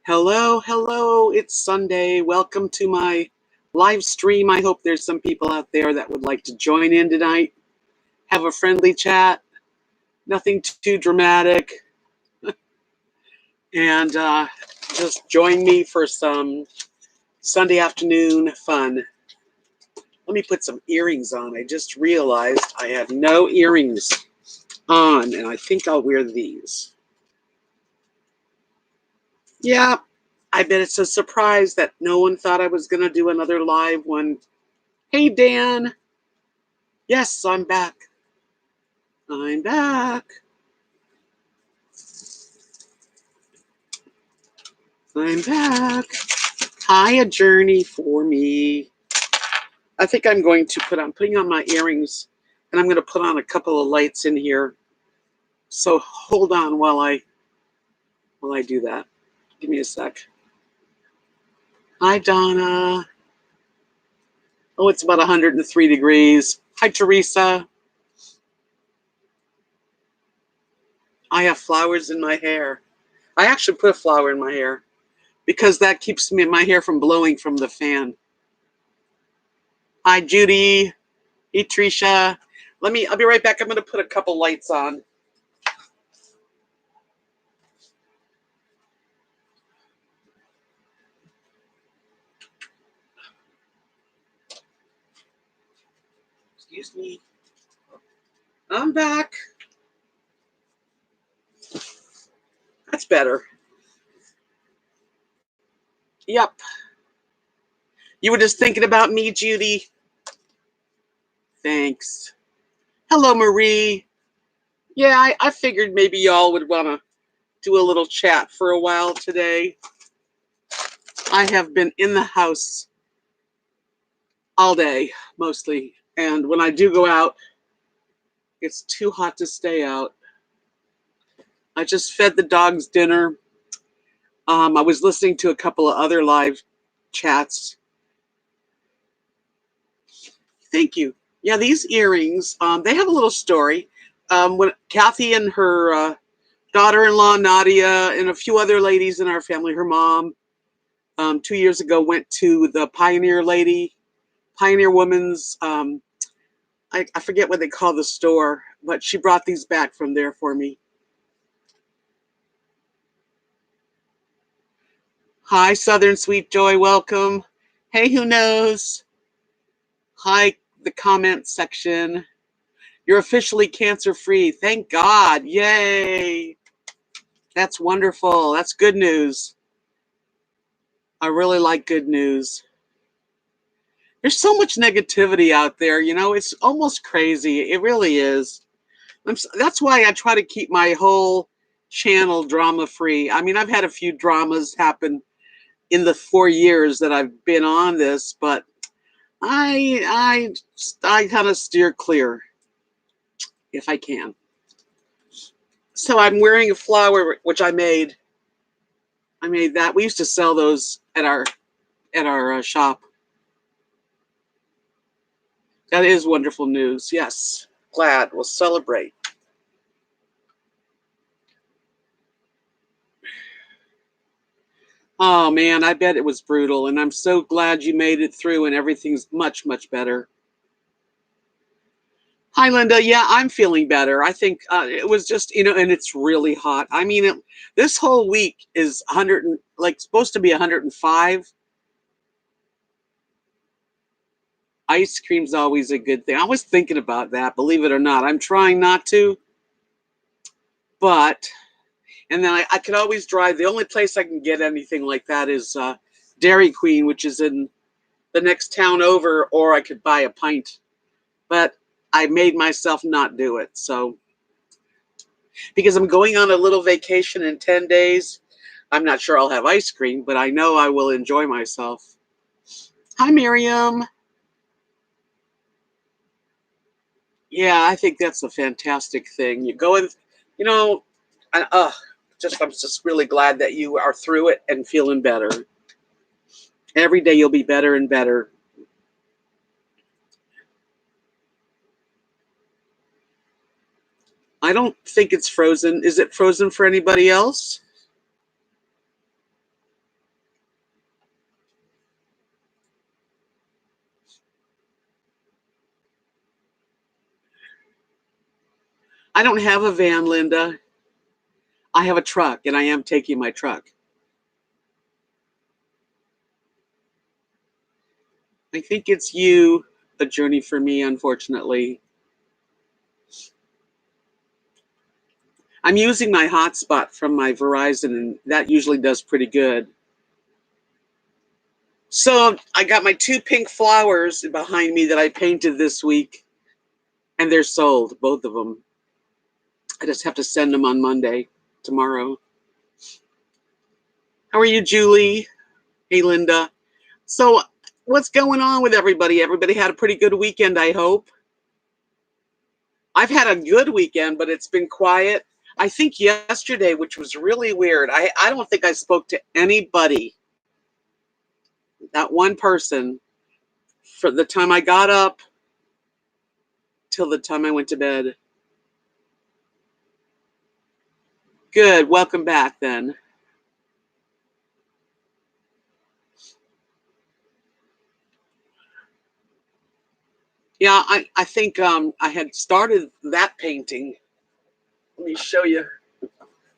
Hello, hello, it's Sunday. Welcome to my live stream. I hope there's some people out there that would like to join in tonight. Have a friendly chat, nothing too dramatic. And just join me for some Sunday afternoon fun. Let me put some earrings on. I just realized I have no earrings on, and I think I'll wear these. Yeah, I bet it's a surprise that no one thought I was going to do another live one. Hey, Dan. Yes, I'm back. I'm back. I'm back. Hi, a journey for me. I think I'm going to I'm putting on my earrings, and I'm going to put on a couple of lights in here. So hold on while I do that. Give me a sec. Hi, Donna. Oh, it's about 103 degrees. Hi, Teresa. I have flowers in my hair. I actually put a flower in my hair because that keeps my hair from blowing from the fan. Hi, Judy. Hey, Tricia. I'll be right back. I'm going to put a couple lights on. Excuse me. I'm back. That's better. Yep. You were just thinking about me, Judy. Thanks. Hello, Marie. Yeah, I figured maybe y'all would want to do a little chat for a while today. I have been in the house all day, mostly. And when I do go out, it's too hot to stay out. I just fed the dogs dinner. I was listening to a couple of other live chats. Thank you. Yeah, these earrings, they have a little story. When Kathy and her daughter-in-law, Nadia, and a few other ladies in our family, her mom, 2 years ago went to the Pioneer Woman's, I forget what they call the store, but she brought these back from there for me. Hi, Southern Sweet Joy, welcome. Hey, who knows? Hi, the comment section. You're officially cancer-free. Thank God. Yay. That's wonderful. That's good news. I really like good news. There's so much negativity out there, it's almost crazy. It really is. That's why I try to keep my whole channel drama-free. I mean, I've had a few dramas happen in the 4 years that I've been on this, but I kind of steer clear if I can. So I'm wearing a flower which I made. I made that. We used to sell those at our shop. That is wonderful news. Yes, glad. We'll celebrate. Oh man, I bet it was brutal, and I'm so glad you made it through and everything's much, much better. Hi, Linda. Yeah, I'm feeling better. I think it was just, and it's really hot. I mean, this whole week is 100 supposed to be 105. Ice cream's always a good thing. I was thinking about that, believe it or not. I'm trying not to, but, and then I could always drive. The only place I can get anything like that is Dairy Queen, which is in the next town over, or I could buy a pint. But I made myself not do it. So, because I'm going on a little vacation in 10 days, I'm not sure I'll have ice cream, but I know I will enjoy myself. Hi, Miriam. Yeah, I think that's a fantastic thing. You go and, I'm just really glad that you are through it and feeling better. Every day you'll be better and better. I don't think it's frozen. Is it frozen for anybody else? I don't have a van, Linda. I have a truck, and I am taking my truck. I think it's you, a journey for me, unfortunately. I'm using my hotspot from my Verizon, and that usually does pretty good. So I got my 2 pink flowers behind me that I painted this week, and they're sold, both of them. I just have to send them on Monday, tomorrow. How are you, Julie? Hey, Linda. So what's going on with everybody? Everybody had a pretty good weekend, I hope. I've had a good weekend, but it's been quiet. I think yesterday, which was really weird, I don't think I spoke to anybody, not one person, for the time I got up till the time I went to bed. Good. Welcome back then. Yeah, I think I had started that painting. Let me show you.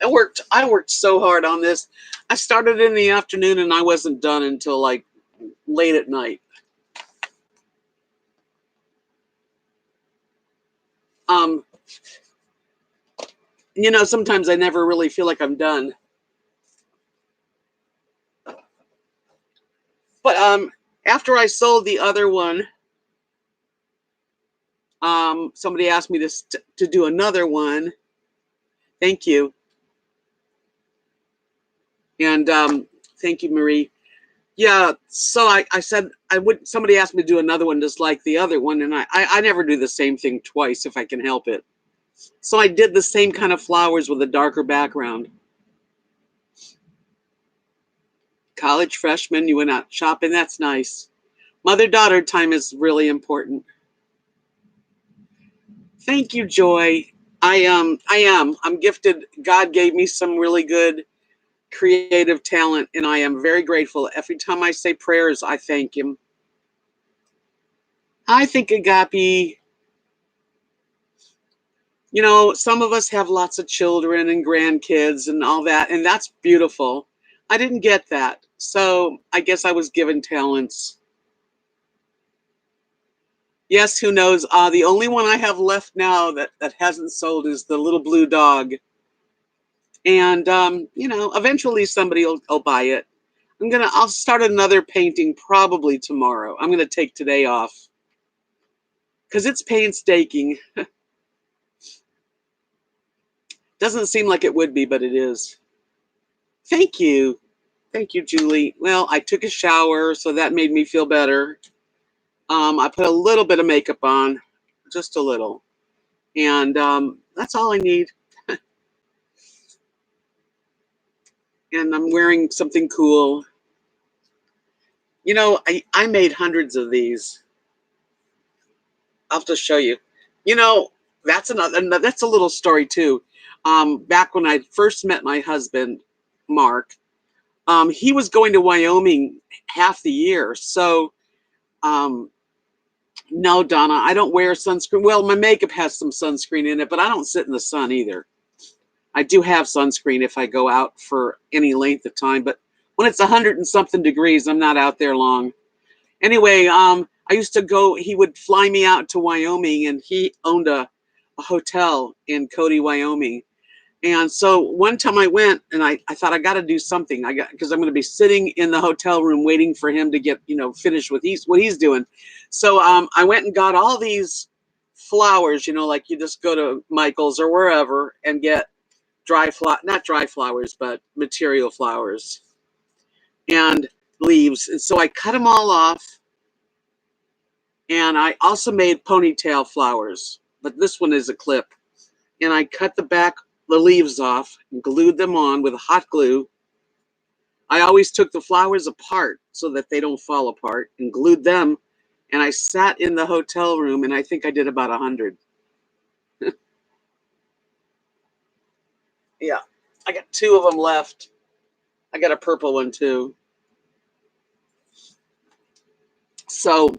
I worked so hard on this. I started in the afternoon and I wasn't done until like late at night. Um, sometimes I never really feel like I'm done. But after I sold the other one, somebody asked me to do another one. Thank you. And thank you, Marie. Yeah, so I said I would. Somebody asked me to do another one just like the other one, and I never do the same thing twice if I can help it. So I did the same kind of flowers with a darker background. College freshman, you went out shopping. That's nice. Mother-daughter time is really important. Thank you, Joy. I am. I'm gifted. God gave me some really good creative talent, and I am very grateful. Every time I say prayers, I thank him. I think Agape, some of us have lots of children and grandkids and all that, and that's beautiful. I didn't get that. So I guess I was given talents. Yes, who knows? The only one I have left now that hasn't sold is the little blue dog. And eventually somebody will buy it. I'll start another painting probably tomorrow. I'm gonna take today off because it's painstaking. Doesn't seem like it would be, but it is. Thank you. Thank you, Julie. Well, I took a shower, so that made me feel better. I put a little bit of makeup on, just a little. And that's all I need. And I'm wearing something cool. I made hundreds of these. I'll have to show you. You know, that's a little story too. Back when I first met my husband, Mark, he was going to Wyoming half the year. So um, no, Donna, I don't wear sunscreen. Well, my makeup has some sunscreen in it, but I don't sit in the sun either. I do have sunscreen if I go out for any length of time, but when it's 100 and something degrees, I'm not out there long. Anyway, I used to go, he would fly me out to Wyoming, and he owned a hotel in Cody, Wyoming. And so one time I went and I thought I got to do something. Because I'm going to be sitting in the hotel room waiting for him to get, finished with what he's doing. So I went and got all these flowers, like you just go to Michael's or wherever and get not dry flowers, but material flowers and leaves. And so I cut them all off. And I also made ponytail flowers, but this one is a clip. And I cut the leaves off and glued them on with hot glue. I always took the flowers apart so that they don't fall apart and glued them. And I sat in the hotel room, and I think I did about 100. Yeah, I got 2 of them left. I got a purple one too. So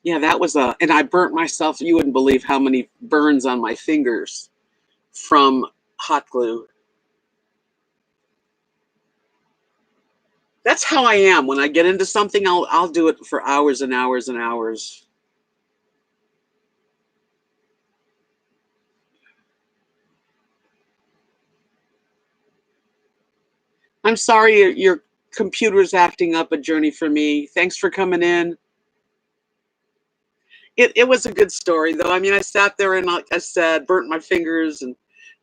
yeah, that was and I burnt myself. You wouldn't believe how many burns on my fingers. from hot glue. That's how I am. When I get into something, I'll do it for hours and hours and hours. I'm sorry your computer's acting up a journey for me. Thanks for coming in. It was a good story, though. I mean, I sat there and, like I said, burnt my fingers and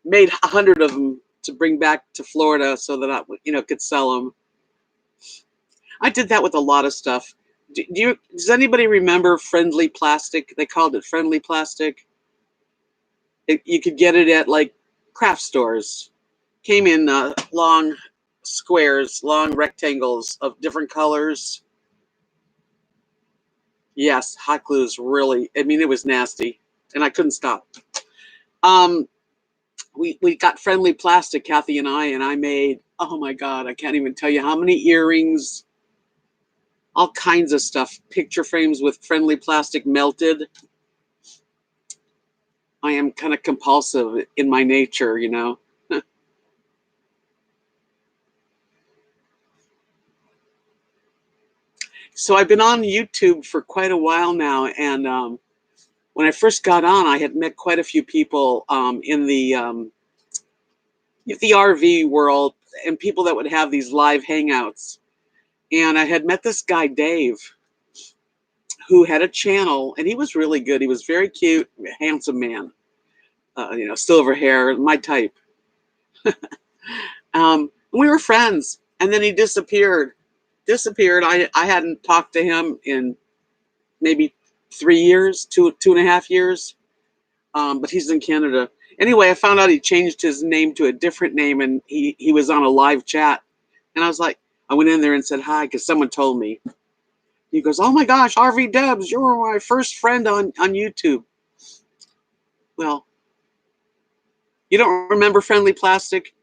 made 100 of them to bring back to Florida so that I, could sell them. I did that with a lot of stuff. Does anybody remember Friendly Plastic? They called it Friendly Plastic. You could get it at like craft stores. Came in long squares, long rectangles of different colors. Yes, hot glue is really, I mean, it was nasty and I couldn't stop. We got Friendly Plastic, Kathy and I made, oh my God, I can't even tell you how many earrings, all kinds of stuff, picture frames with Friendly Plastic melted. I am kind of compulsive in my nature, So I've been on YouTube for quite a while now, and when I first got on, I had met quite a few people in the RV world and people that would have these live hangouts. And I had met this guy, Dave, who had a channel, and he was really good. He was very cute, handsome man, silver hair, my type. We were friends, and then he disappeared. I hadn't talked to him in maybe 3 years, two and a half years. But he's in Canada. Anyway, I found out he changed his name to a different name, and he was on a live chat. And I went in there and said hi because someone told me. He goes, "Oh my gosh, RVDebs, you were my first friend on YouTube." Well, you don't remember Friendly Plastic?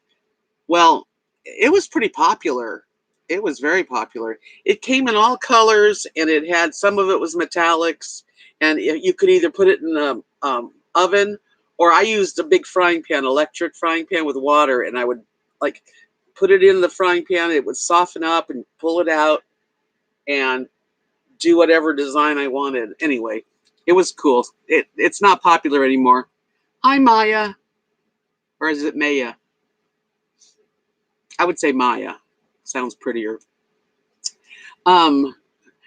Well, it was pretty popular. It was very popular. It came in all colors, and it had, some of it was metallics, and you could either put it in the oven, or I used a big frying pan, electric frying pan with water, and I would like put it in the frying pan. It would soften up and pull it out and do whatever design I wanted. Anyway, it was cool. It's not popular anymore. Hi, Maya. Or is it Maya? I would say Maya. Sounds prettier. The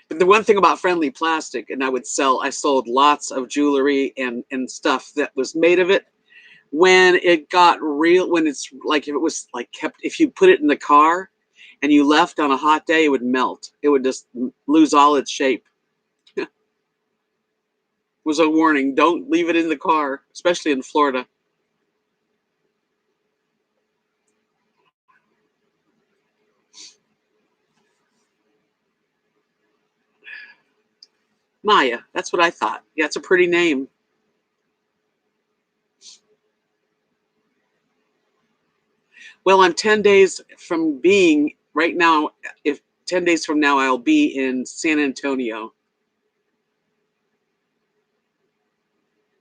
one thing about Friendly Plastic, and I sold lots of jewelry and stuff that was made of it. When it got real, when it's like, if it was like kept, if you put it in the car and you left on a hot day, it would melt. It would just lose all its shape. It was a warning. Don't leave it in the car, especially in Florida. Maya, that's what I thought. Yeah, it's a pretty name. Well, I'm 10 days from being, right now, if 10 days from now, I'll be in San Antonio.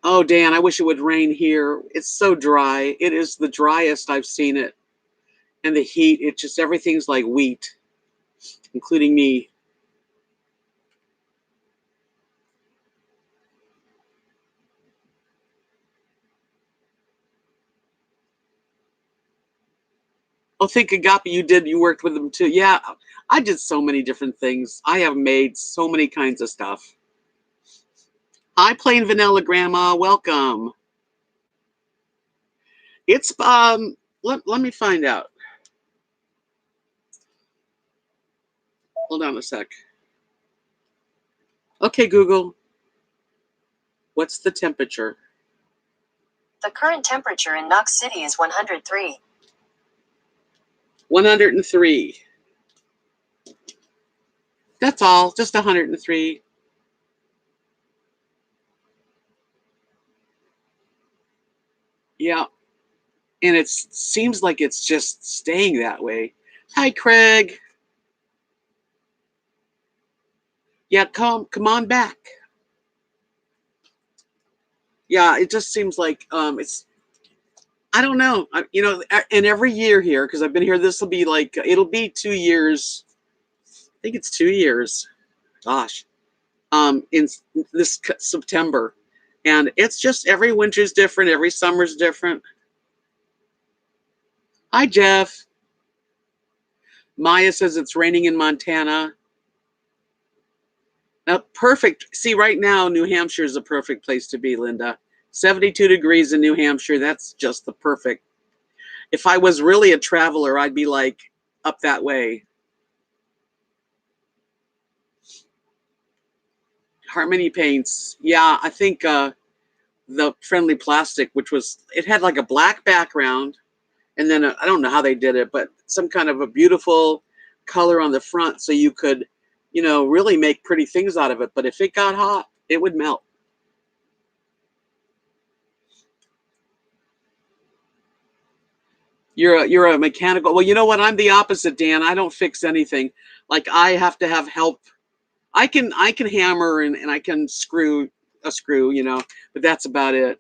Oh, Dan, I wish it would rain here. It's so dry. It is the driest I've seen it. And the heat, it just, everything's like wheat, including me. Oh, think Agape, you worked with them too. Yeah, I did so many different things. I have made so many kinds of stuff. Hi, Plain Vanilla Grandma, welcome. It's, let me find out. Hold on a sec. Okay, Google, what's the temperature? The current temperature in Knox City is 103. 103. That's all, just 103. Yeah, and it seems like it's just staying that way. Hi, Craig. Yeah, come on back. Yeah, it just seems like I don't know. And every year here, because I've been here, this will be like, it'll be 2 years. I think it's 2 years. Gosh. In this September. And it's just every winter's different, every summer's different. Hi, Jeff. Maya says it's raining in Montana. Now, perfect. See, right now, New Hampshire is a perfect place to be, Linda. 72 degrees in New Hampshire. That's just the perfect. If I was really a traveler, I'd be like up that way. Harmony Paints. Yeah, I think the Friendly Plastic, which was, it had like a black background. And then I don't know how they did it, but some kind of a beautiful color on the front so you could, really make pretty things out of it. But if it got hot, it would melt. You're a mechanical. Well, you know what? I'm the opposite, Dan. I don't fix anything. Like I have to have help. I can hammer and I can screw a screw, but that's about it.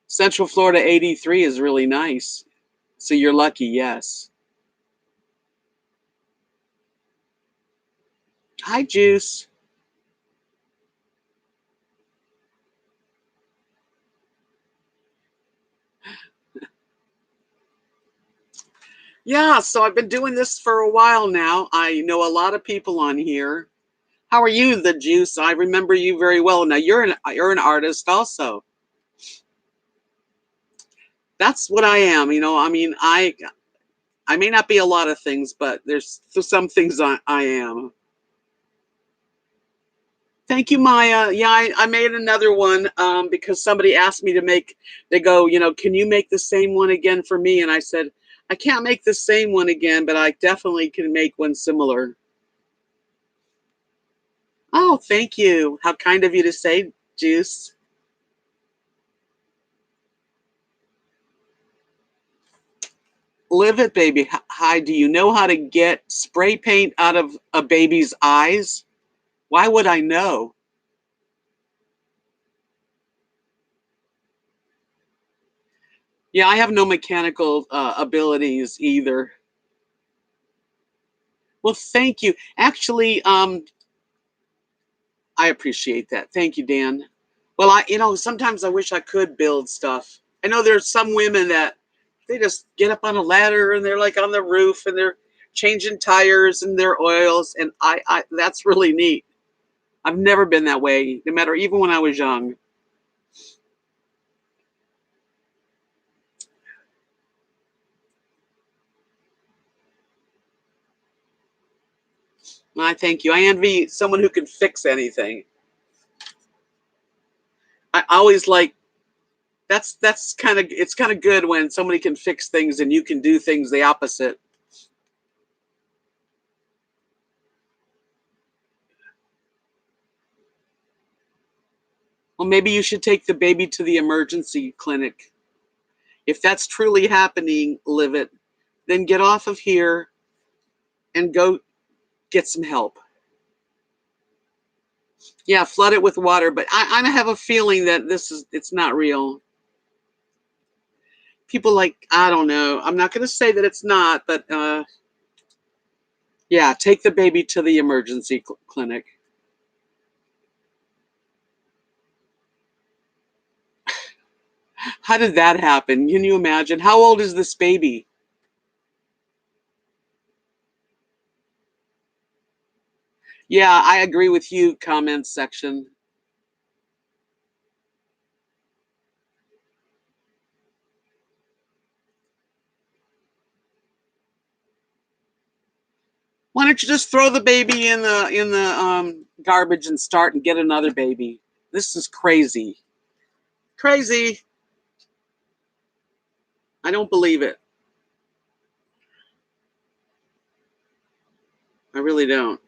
Central Florida 83 is really nice. So you're lucky, yes. Hi, Juice. Yeah, so I've been doing this for a while now. I know a lot of people on here. How are you, the Juice? I remember you very well. Now you're an artist also. That's what I am. I mean, I may not be a lot of things, but there's some things I am. Thank you, Maya. Yeah, I made another one because somebody asked me to make. They go, can you make the same one again for me? And I said, I can't make the same one again, but I definitely can make one similar. Oh, thank you. How kind of you to say, Juice. Live it, baby. Hi, do you know how to get spray paint out of a baby's eyes? Why would I know? Yeah, I have no mechanical abilities either. Well, thank you. Actually, I appreciate that. Thank you, Dan. Well, sometimes I wish I could build stuff. I know there's some women that they just get up on a ladder and they're like on the roof and they're changing tires and their oils, and I that's really neat. I've never been that way, no matter even when I was young. I thank you. I envy someone who can fix anything. I always like that's kind of it's kind of good when somebody can fix things and you can do things the opposite. Well, maybe you should take the baby to the emergency clinic. If that's truly happening, live it. Then get off of here and go get some help. Yeah, flood it with water, but I have a feeling that it's not real. People like, I don't know. I'm not going to say that it's not, but yeah, take the baby to the emergency clinic. How did that happen? Can you imagine? How old is this baby? Yeah, I agree with you, comments section. Why don't you just throw the baby in the garbage and start and get another baby? This is crazy. Crazy. I don't believe it. I really don't.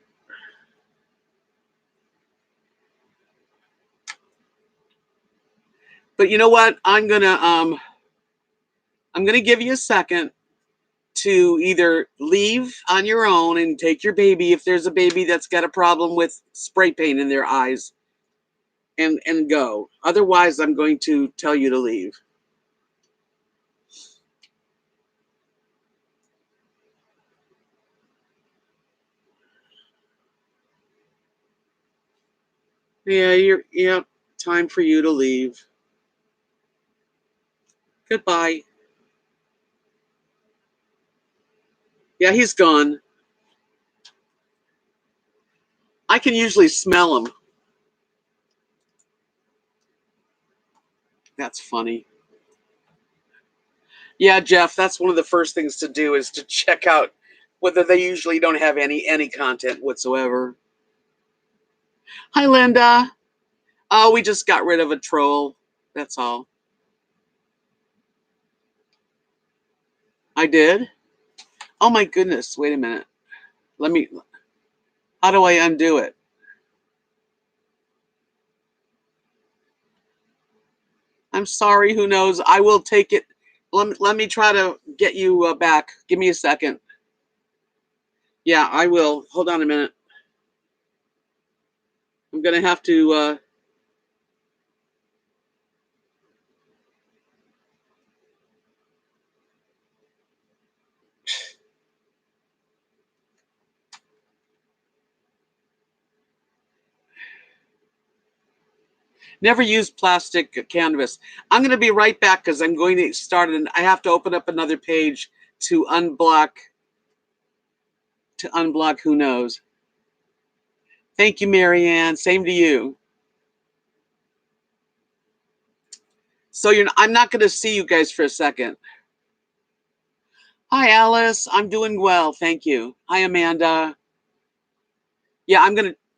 But you know what? I'm gonna give you a second to either leave on your own and take your baby if there's a baby that's got a problem with spray paint in their eyes and go. Otherwise, I'm going to tell you to leave. Yeah, time for you to leave. Goodbye. Yeah, he's gone. I can usually smell him. That's funny. Yeah, Jeff, that's one of the first things to do is to check out whether they usually don't have any content whatsoever. Hi, Linda. Oh, we just got rid of a troll. That's all. I did? Oh my goodness. Wait a minute. How do I undo it? I'm sorry, who knows? I will take it. Let me try to get you back. Give me a second. Yeah, I will. Hold on a minute. I'm going to have to. Never use plastic canvas. I'm going to be right back because I'm going to start and I have to open up another page to unblock who knows. Thank you, Marianne. Same to you. So I'm not going to see you guys for a second. Hi, Alice. I'm doing well. Thank you. Hi, Amanda. Yeah,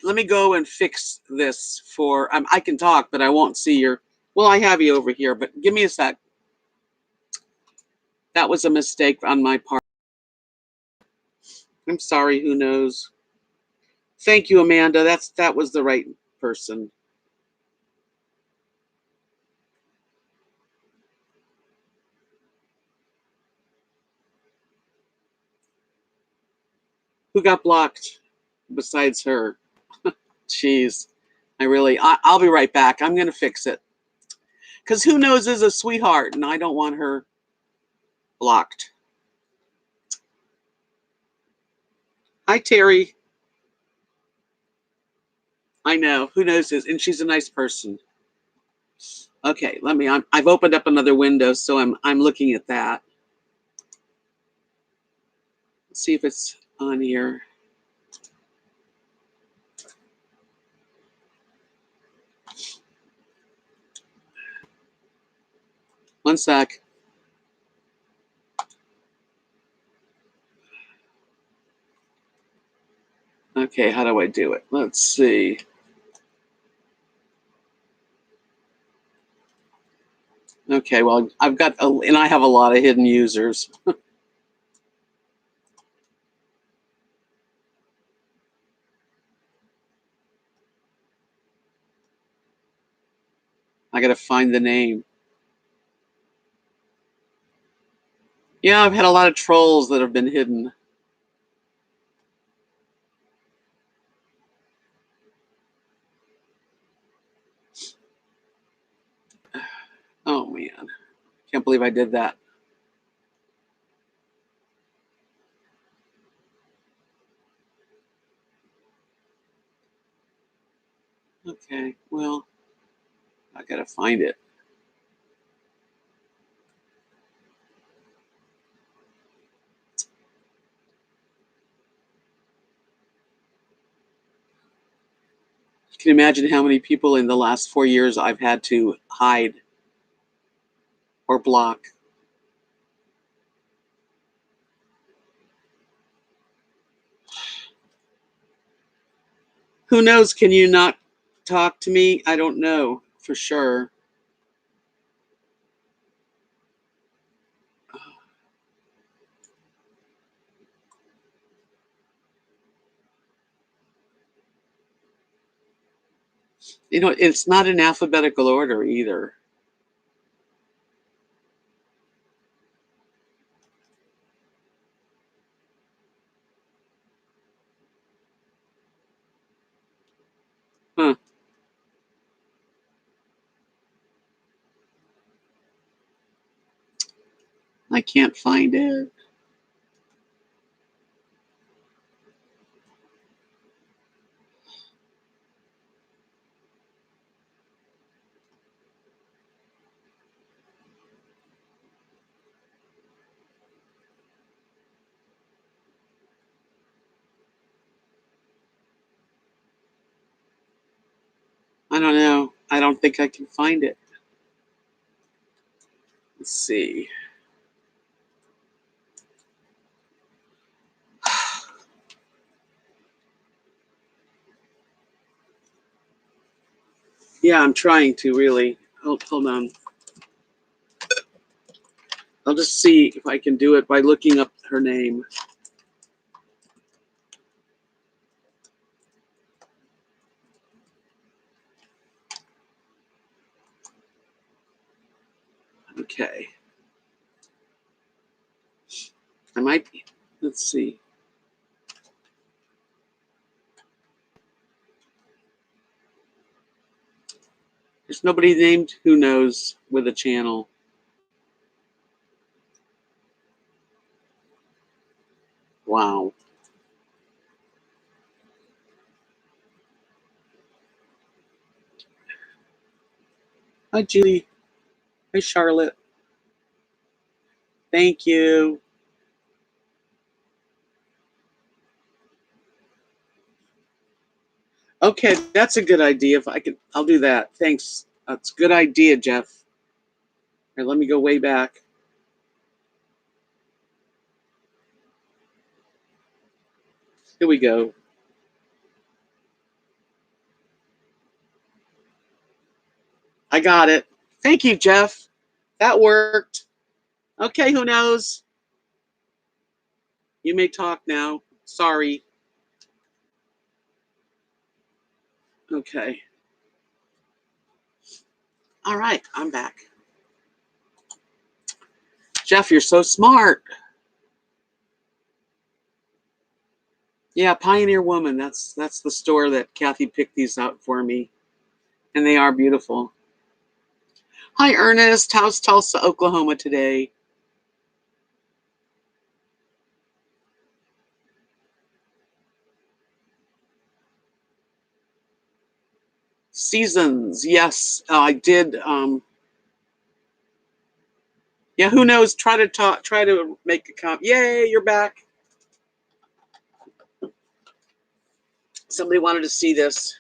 let me go and fix this I can talk, but I won't see your, well, I have you over here, but give me a sec. That was a mistake on my part. I'm sorry, who knows. Thank you, Amanda. That was the right person. Who got blocked besides her? Jeez. I'll be right back. I'm going to fix it. Because who knows is a sweetheart, and I don't want her blocked. Hi, Terry. I know. Who knows is, and she's a nice person. Okay, I've opened up another window, so I'm looking at that. Let's see if it's on here. One sec. Okay, how do I do it? Let's see. Okay, well, and I have a lot of hidden users. I got to find the name. Yeah, I've had a lot of trolls that have been hidden. Oh, man. Can't believe I did that. Okay, well, I got to find it. You can imagine how many people in the last 4 years I've had to hide or block. Who knows? Can you not talk to me? I don't know for sure. It's not in alphabetical order either. Huh. I can't find it. I don't know. I don't think I can find it. Let's see. Yeah, I'm trying to really. Hold on. I'll just see if I can do it by looking up her name. Okay. I might be. Let's see. There's nobody named Who Knows with a channel. Wow. Hi, Julie. Hi, Charlotte. Thank you. Okay, that's a good idea. If I could, I'll do that. Thanks. That's a good idea, Jeff. Here, let me go way back. Here we go. I got it. Thank you, Jeff. That worked. Okay, Who Knows? You may talk now. Sorry. Okay. All right, I'm back. Jeff, you're so smart. Yeah, Pioneer Woman. That's the store that Kathy picked these out for me. And they are beautiful. Hi, Ernest. How's Tulsa, Oklahoma today? Seasons. Yes, I did. Yeah, Who Knows? Try to make a comment. Yay, you're back. Somebody wanted to see this.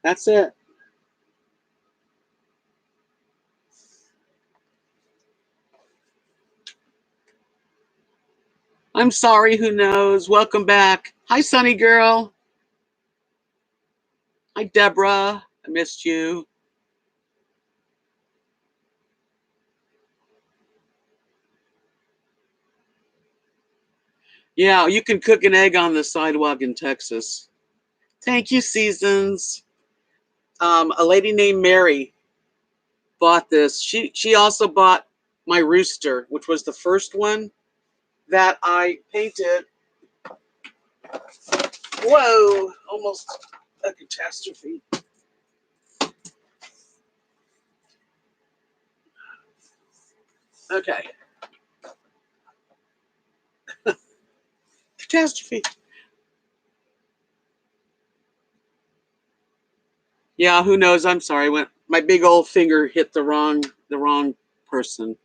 That's it. I'm sorry, Who Knows? Welcome back. Hi, Sunny Girl. Hi, Deborah. I missed you. Yeah, you can cook an egg on the sidewalk in Texas. Thank you, Seasons. A lady named Mary bought this. She also bought my rooster, which was the first one that I painted. Whoa, almost a catastrophe. Okay. Catastrophe. Yeah, Who Knows? I'm sorry. When my big old finger hit the wrong person.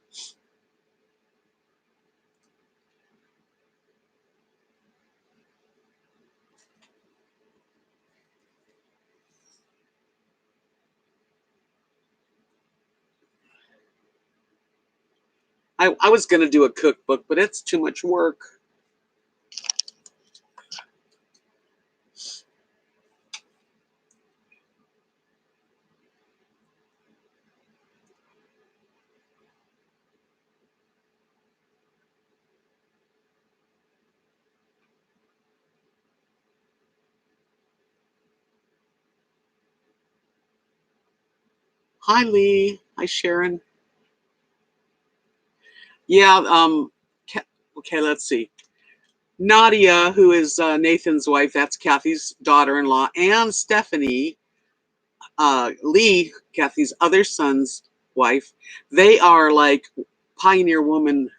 I was gonna do a cookbook, but it's too much work. Hi, Lee. Hi, Sharon. Yeah. Okay. Let's see. Nadia, who is Nathan's wife, that's Kathy's daughter-in-law, and Stephanie, Lee, Kathy's other son's wife. They are like Pioneer Woman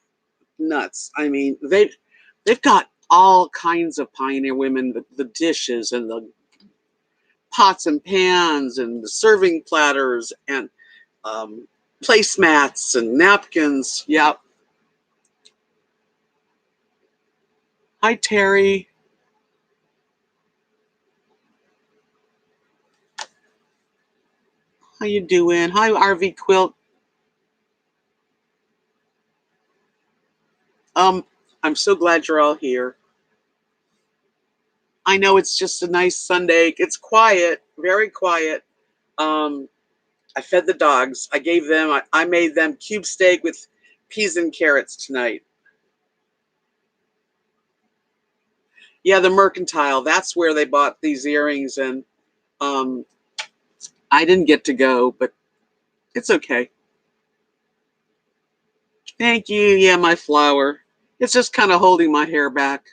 nuts. I mean, they've got all kinds of Pioneer Women, the dishes and the pots and pans and the serving platters and placemats and napkins. Yep. Hi, Terry. How you doing? Hi, RV Quilt. I'm so glad you're all here. I know it's just a nice Sunday. It's quiet, very quiet. Um, I fed the dogs. I made them cube steak with peas and carrots tonight. Yeah, the Mercantile. That's where they bought these earrings, and um, I didn't get to go, but it's okay. Thank you. Yeah, my flower. It's just kind of holding my hair back.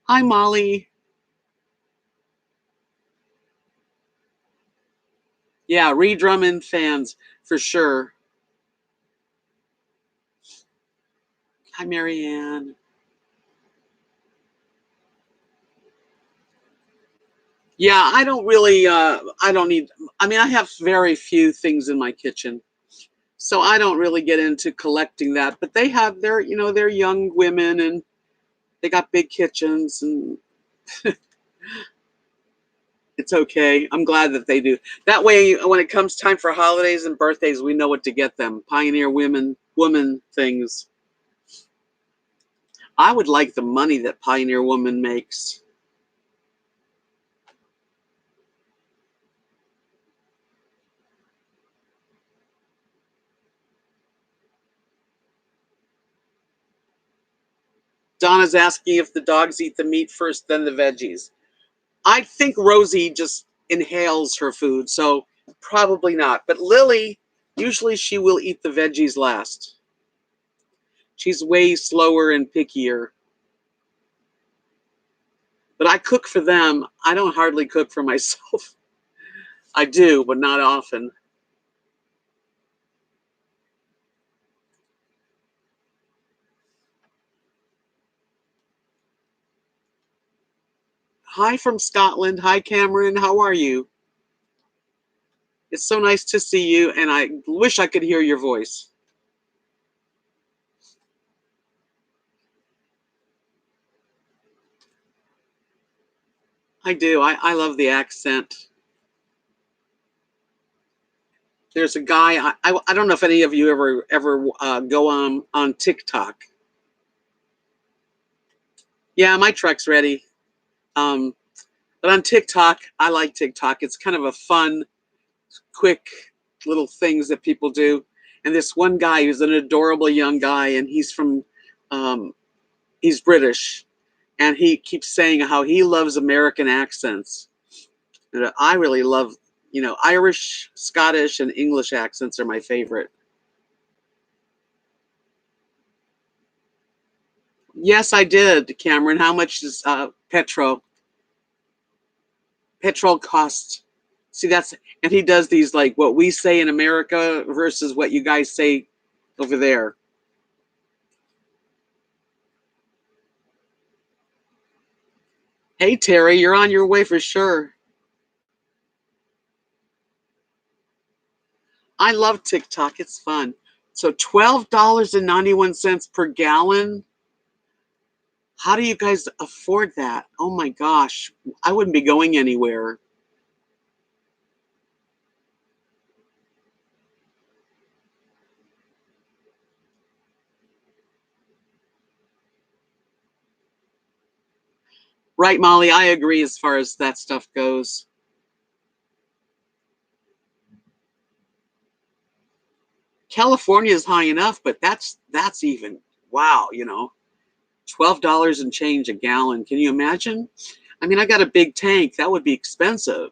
Hi, Molly. Yeah, Ree Drummond fans for sure. Hi, Marianne. Yeah, I don't really. I don't need. I mean, I have very few things in my kitchen, so I don't really get into collecting that. But they have their, they're young women and they got big kitchens, and it's okay. I'm glad that they do. That way, when it comes time for holidays and birthdays, we know what to get them. Pioneer woman things. I would like the money that Pioneer Woman makes. Donna's asking if the dogs eat the meat first, then the veggies. I think Rosie just inhales her food, so probably not. But Lily, usually she will eat the veggies last. She's way slower and pickier. But I cook for them. I don't hardly cook for myself. I do, but not often. Hi from Scotland. Hi, Cameron. How are you? It's so nice to see you, and I wish I could hear your voice. I do. I love the accent. There's a guy. I don't know if any of you ever go on TikTok. Yeah, my truck's ready. Um, but on TikTok, I like TikTok. It's kind of a fun, quick little things that people do. And this one guy who's an adorable young guy, and um, he's British, and he keeps saying how he loves American accents. And I really love, Irish, Scottish, and English accents are my favorite. Yes, I did, Cameron. How much is petrol cost? See, and he does these like what we say in America versus what you guys say over there. Hey, Terry, you're on your way for sure. I love TikTok. It's fun. So $12.91 per gallon. How do you guys afford that? Oh my gosh. I wouldn't be going anywhere. Right, Molly, I agree as far as that stuff goes. California is high enough, but that's even wow, $12 and change a gallon. Can you imagine? I mean, I got a big tank. That would be expensive.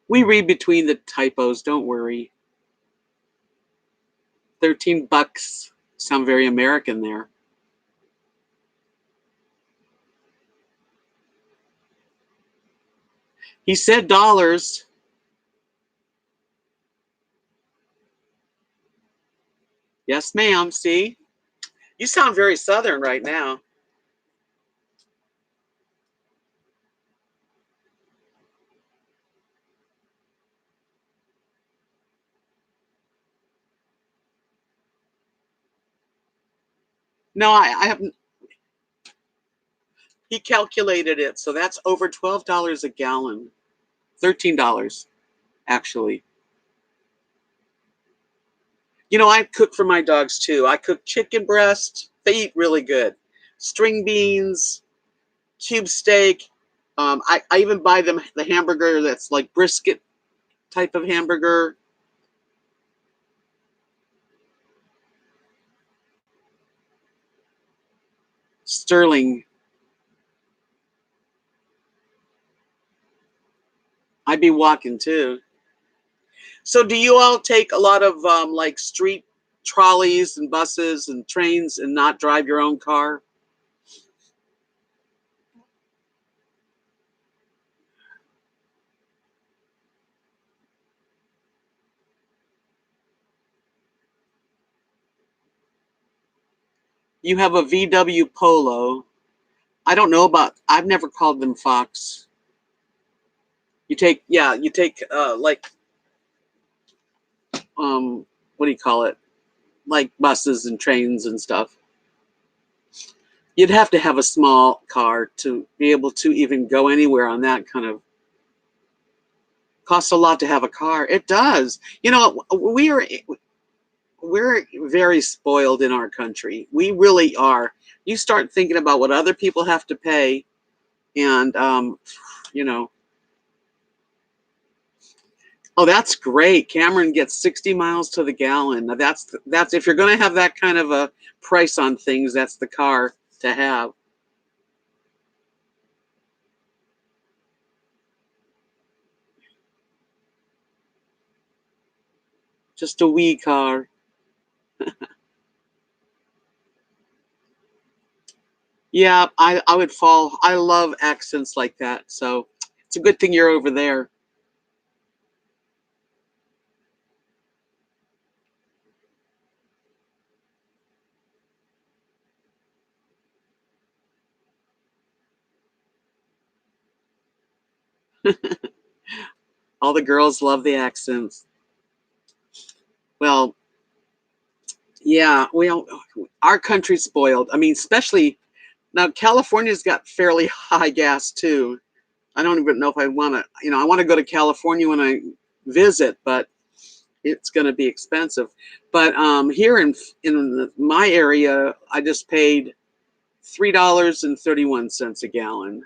We read between the typos, don't worry. 13 bucks. Sound very American there. He said dollars. Yes, ma'am. See? You sound very southern right now. No, I haven't. He calculated it, so that's over $12 a gallon. $13, actually. You know, I cook for my dogs too. I cook chicken breast. They eat really good. String beans, cube steak. I even buy them the hamburger that's like brisket type of hamburger. Sterling. I'd be walking too. So do you all take a lot of like street trolleys and buses and trains and not drive your own car? You have a VW Polo. I don't know about, I've never called them Fox. You take like, what do you call it? Like buses and trains and stuff. You'd have to have a small car to be able to even go anywhere on that kind of, costs a lot to have a car. It does. You know, we're very spoiled in our country. We really are. You start thinking about what other people have to pay, and you know, oh, that's great. Cameron gets 60 miles to the gallon. Now that's if you're going to have that kind of a price on things, that's the car to have. Just a wee car. Yeah, I would fall. I love accents like that. So it's a good thing you're over there. All the girls love the accents. Well, yeah, our country's spoiled. I mean, especially now, California's got fairly high gas too. I don't even know if I want to, I want to go to California when I visit, but it's going to be expensive. But here in my area, I just paid $3.31 a gallon.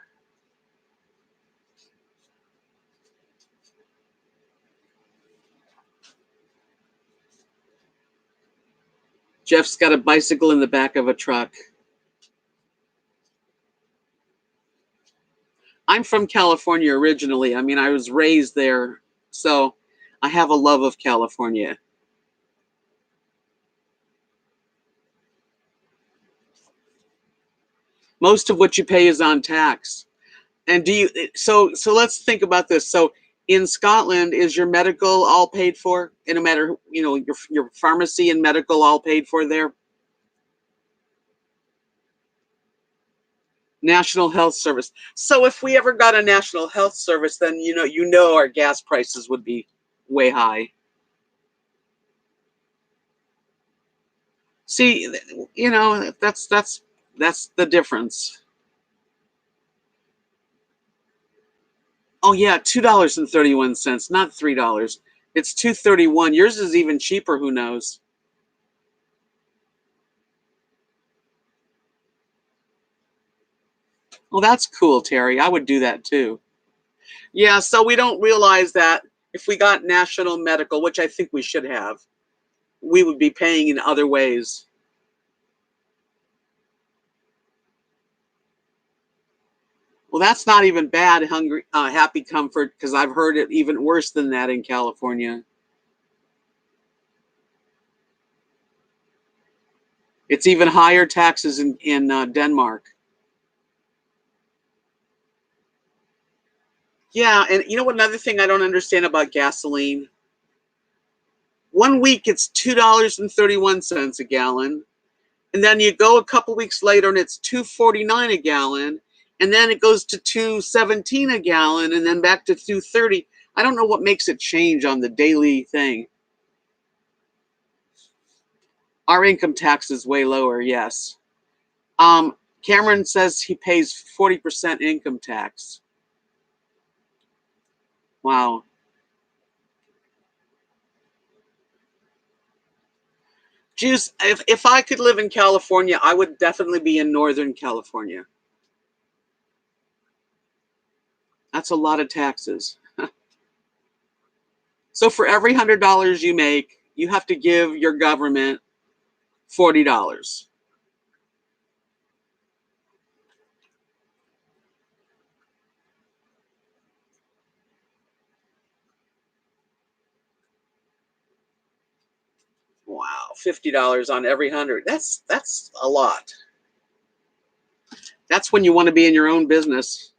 Jeff's got a bicycle in the back of a truck. I'm from California originally. I mean, I was raised there, so I have a love of California. Most of what you pay is on tax. And so let's think about this. So in Scotland, is your medical all paid for? And no matter, your pharmacy and medical all paid for there? National Health Service. So if we ever got a National Health Service, then our gas prices would be way high. See, that's the difference. Oh yeah, $2.31, not $3. It's $2.31. Yours is even cheaper. Who knows? Well, that's cool, Terry. I would do that too. Yeah, so we don't realize that if we got national medical, which I think we should have, we would be paying in other ways. Well, that's not even bad, happy comfort, because I've heard it even worse than that in California. It's even higher taxes in Denmark. Yeah, and you know what? Another thing I don't understand about gasoline. One week it's $2.31 a gallon, and then you go a couple weeks later and it's $2.49 a gallon, and then it goes to $2.17 a gallon, and then back to $2.30. I don't know what makes it change on the daily thing. Our income tax is way lower, yes. Cameron says he pays 40% income tax. Wow. Juice, if I could live in California, I would definitely be in Northern California. That's a lot of taxes. So for every $100 you make, you have to give your government $40. Wow, $50 on every 100. That's a lot. That's when you want to be in your own business.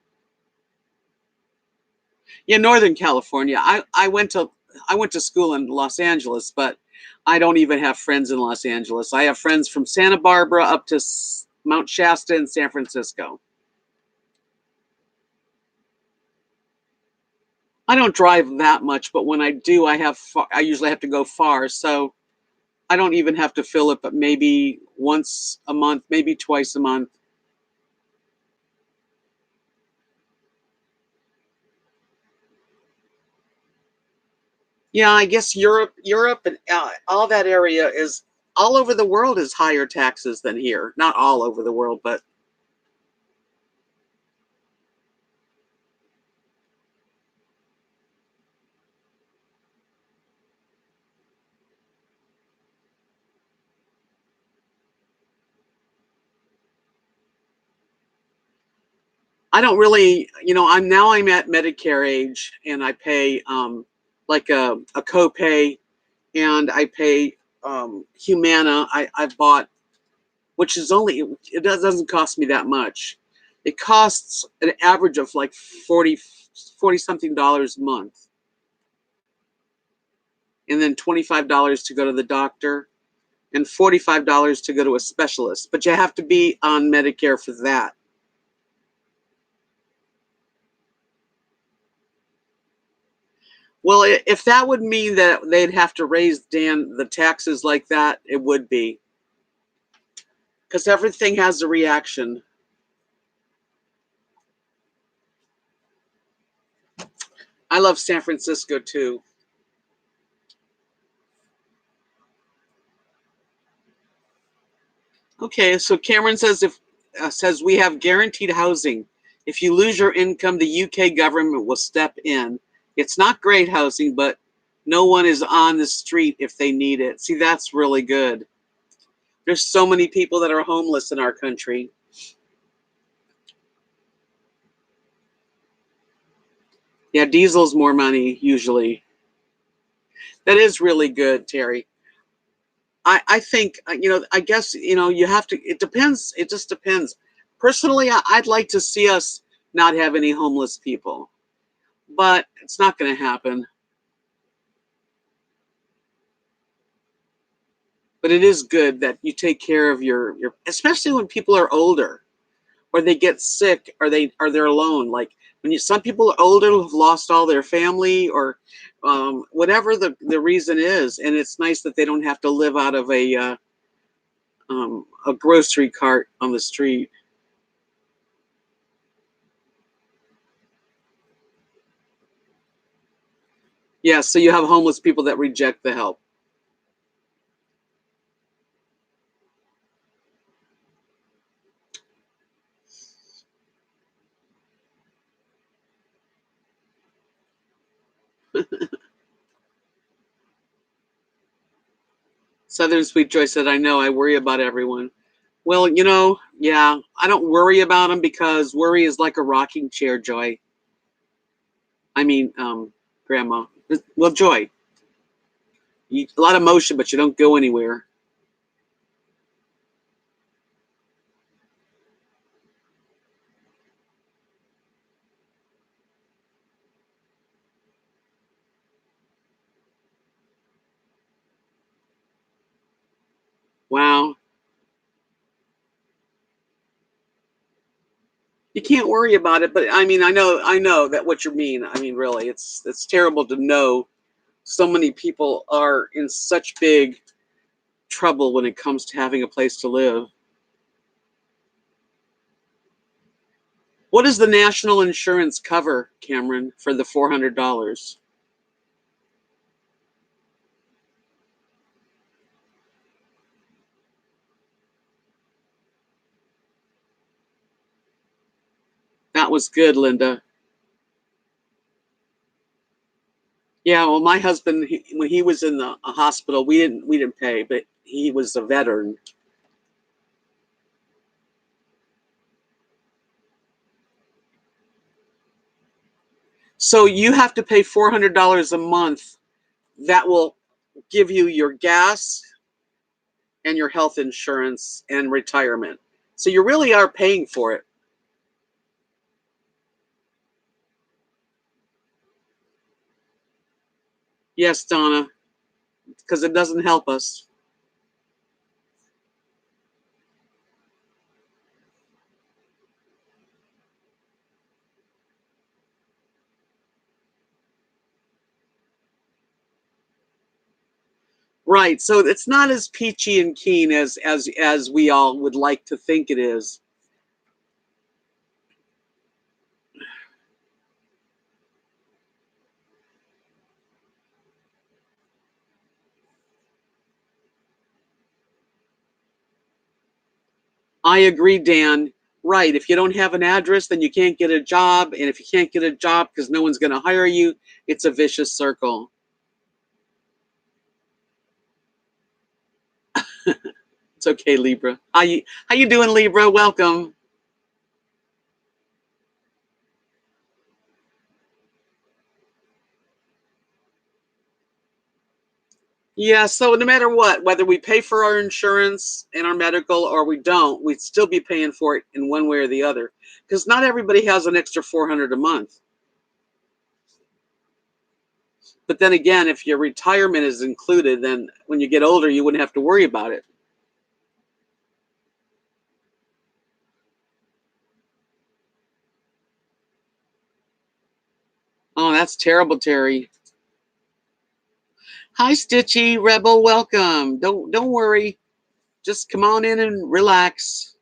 Yeah, Northern California. I went to school in Los Angeles, but I don't even have friends in Los Angeles. I have friends from Santa Barbara up to Mount Shasta in San Francisco. I don't drive that much, but when I do, I usually have to go far, so I don't even have to fill it, but maybe once a month, maybe twice a month. Yeah, I guess Europe, and all that area is all over the world is higher taxes than here. Not all over the world, but I don't really, I'm at Medicare age, and I pay like a copay, and I pay Humana. I've bought, which is only, it doesn't cost me that much. It costs an average of like 40 something dollars a month, and then $25 to go to the doctor, and $45 to go to a specialist. But you have to be on Medicare for that. Well, if that would mean that they'd have to raise the taxes like that, it would be, because everything has a reaction. I love San Francisco too. Okay, so Cameron says we have guaranteed housing. If you lose your income, the UK government will step in. It's not great housing, but no one is on the street if they need it. See, that's really good. There's so many people that are homeless in our country. Yeah, diesel's more money usually. That is really good, Terry. I think, I guess, you have to, it depends. It just depends. Personally, I'd like to see us not have any homeless people, but it's not going to happen. But it is good that you take care of your, especially when people are older, or they get sick, or they're alone. Like some people are older who have lost all their family, or whatever the reason is, and it's nice that they don't have to live out of a grocery cart on the street. Yeah, so you have homeless people that reject the help. Southern Sweet Joy said, I know, I worry about everyone. Well, yeah, I don't worry about them, because worry is like a rocking chair, Joy. I mean, Grandma. Well, Joy, a lot of motion, but you don't go anywhere. Wow. You can't worry about it, but I mean, I know that what you mean. I mean, really, it's terrible to know so many people are in such big trouble when it comes to having a place to live. What does the national insurance cover, Cameron, for the $400? That was good, Linda. Yeah, well, my husband, when he was in the hospital, we didn't pay, but he was a veteran. So you have to pay $400 a month. That will give you your gas and your health insurance and retirement. So you really are paying for it. Yes, Donna, because it doesn't help us. Right. So it's not as peachy and keen as we all would like to think it is. I agree, Dan. Right. If you don't have an address, then you can't get a job. And if you can't get a job because no one's going to hire you, it's a vicious circle. It's okay, Libra. How you doing, Libra? Welcome. Yeah, so no matter what, whether we pay for our insurance and our medical or we don't, we'd still be paying for it in one way or the other. Because not everybody has an extra $400 a month. But then again, if your retirement is included, then when you get older, you wouldn't have to worry about it. Oh, that's terrible, Terry. Hi, Stitchy Rebel. Welcome. Don't worry. Just come on in and relax.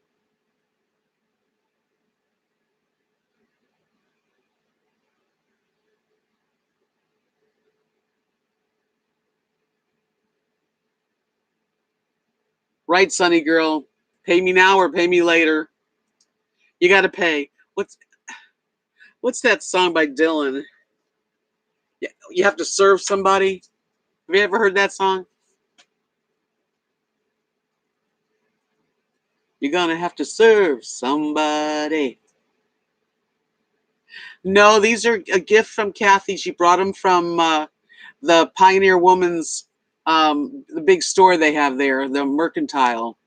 Right, Sunny Girl. Pay me now or pay me later. You got to pay. What's that song by Dylan? You have to serve somebody. Have you ever heard that song? You're gonna have to serve somebody. No, these are a gift from Kathy. She brought them from the Pioneer Woman's, the big store they have there, the Mercantile.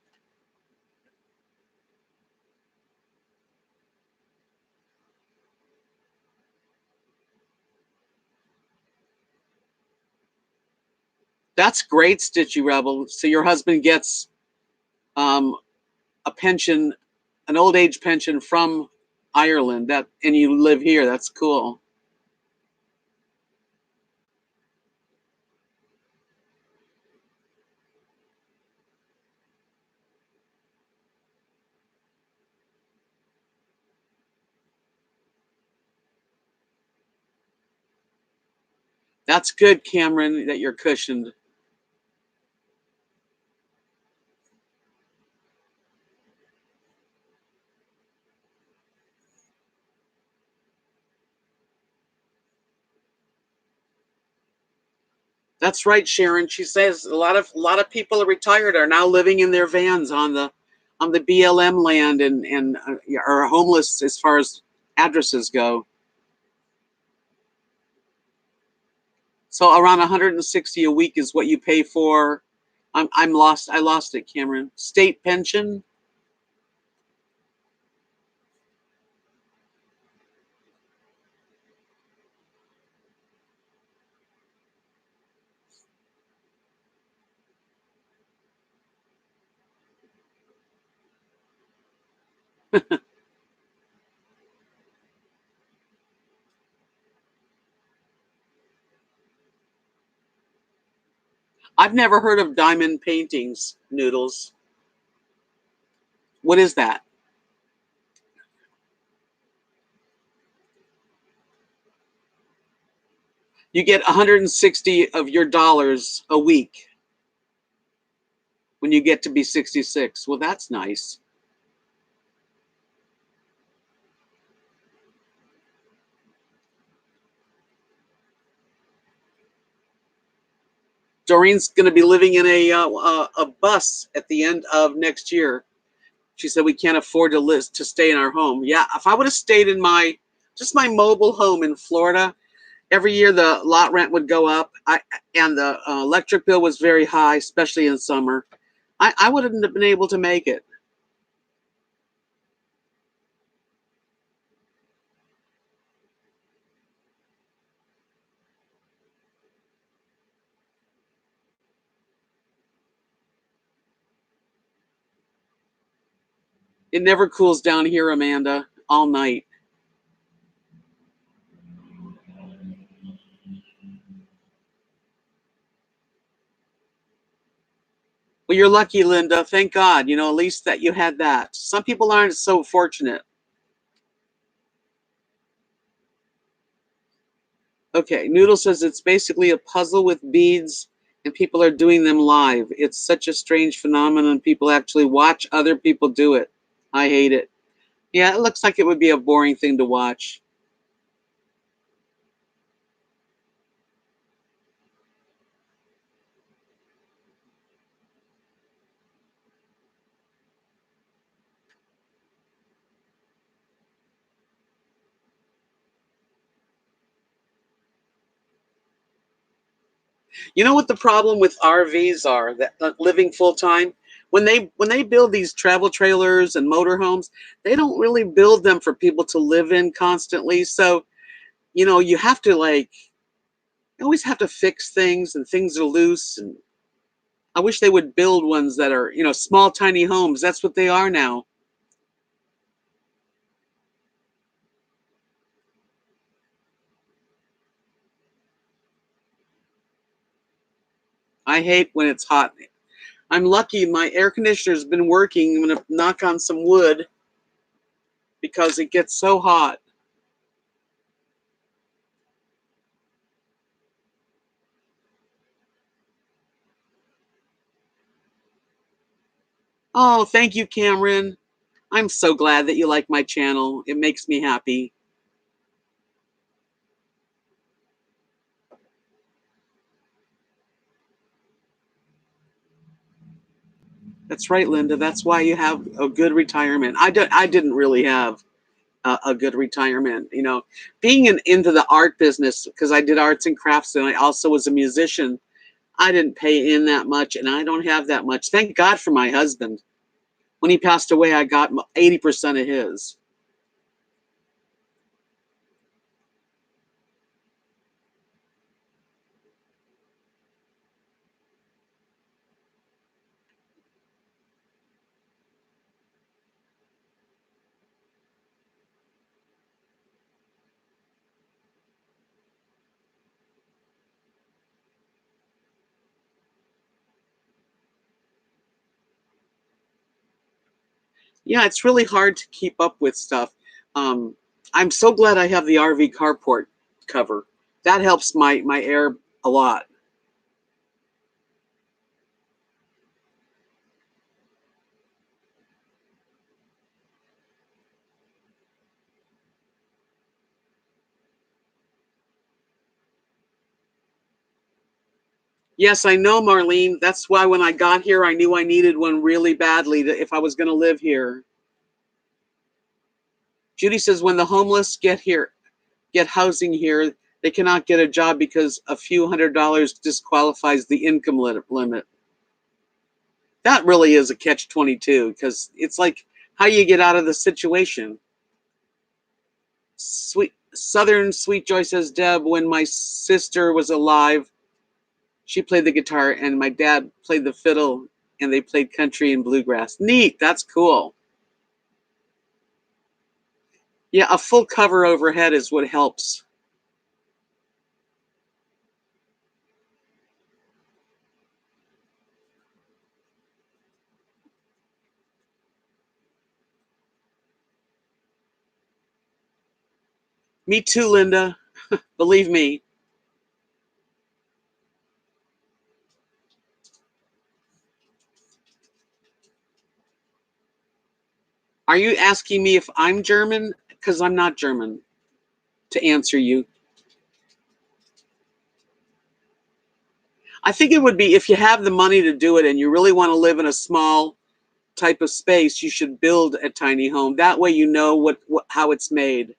That's great, Stitchy Rebel. So your husband gets um, a pension, an old age pension from Ireland. And you live here. That's cool. That's good, Cameron, that you're cushioned. That's right, Sharon. She says a lot of people are retired are now living in their vans on the BLM land and are homeless as far as addresses go. So around 160 a week is what you pay for. I'm lost. I lost it, Cameron. State pension. I've never heard of diamond paintings, Noodles. What is that? You get 160 of your dollars a week when you get to be 66. Well, that's nice. Doreen's going to be living in a bus at the end of next year. She said we can't afford to stay in our home. Yeah, if I would have stayed in my mobile home in Florida, every year the lot rent would go up, and the electric bill was very high, especially in summer. I wouldn't have been able to make it. It never cools down here, Amanda, all night. Well, you're lucky, Linda. Thank God. At least that you had that. Some people aren't so fortunate. Okay, Noodle says it's basically a puzzle with beads and people are doing them live. It's such a strange phenomenon. People actually watch other people do it. I hate it. Yeah, it looks like it would be a boring thing to watch. You know what the problem with RVs are that living full time? When they build these travel trailers and motorhomes, they don't really build them for people to live in constantly. So, you have to you always have to fix things and things are loose, and I wish they would build ones that are, small tiny homes. That's what they are now. I hate when it's hot. I'm lucky my air conditioner's been working. I'm going to knock on some wood because it gets so hot. Oh, thank you, Cameron. I'm so glad that you like my channel. It makes me happy. That's right, Linda. That's why you have a good retirement. I didn't really have a good retirement. Being into the art business, because I did arts and crafts and I also was a musician, I didn't pay in that much and I don't have that much. Thank God for my husband. When he passed away, I got 80% of his. Yeah, it's really hard to keep up with stuff. Um, I'm so glad I have the RV carport cover. That helps my air a lot. Yes, I know, Marlene. That's why when I got here, I knew I needed one really badly if I was going to live here. Judy says when the homeless get housing here, they cannot get a job because a few $100s disqualifies the income limit. That really is a catch-22 because it's like, how do you get out of the situation? Sweet Joy says, Deb, when my sister was alive, she played the guitar and my dad played the fiddle and they played country and bluegrass. Neat. That's cool. Yeah, a full cover overhead is what helps. Me too, Linda. Believe me. Are you asking me if I'm German? Because I'm not German to answer you. I think it would be if you have the money to do it and you really want to live in a small type of space, you should build a tiny home. That way you know how it's made.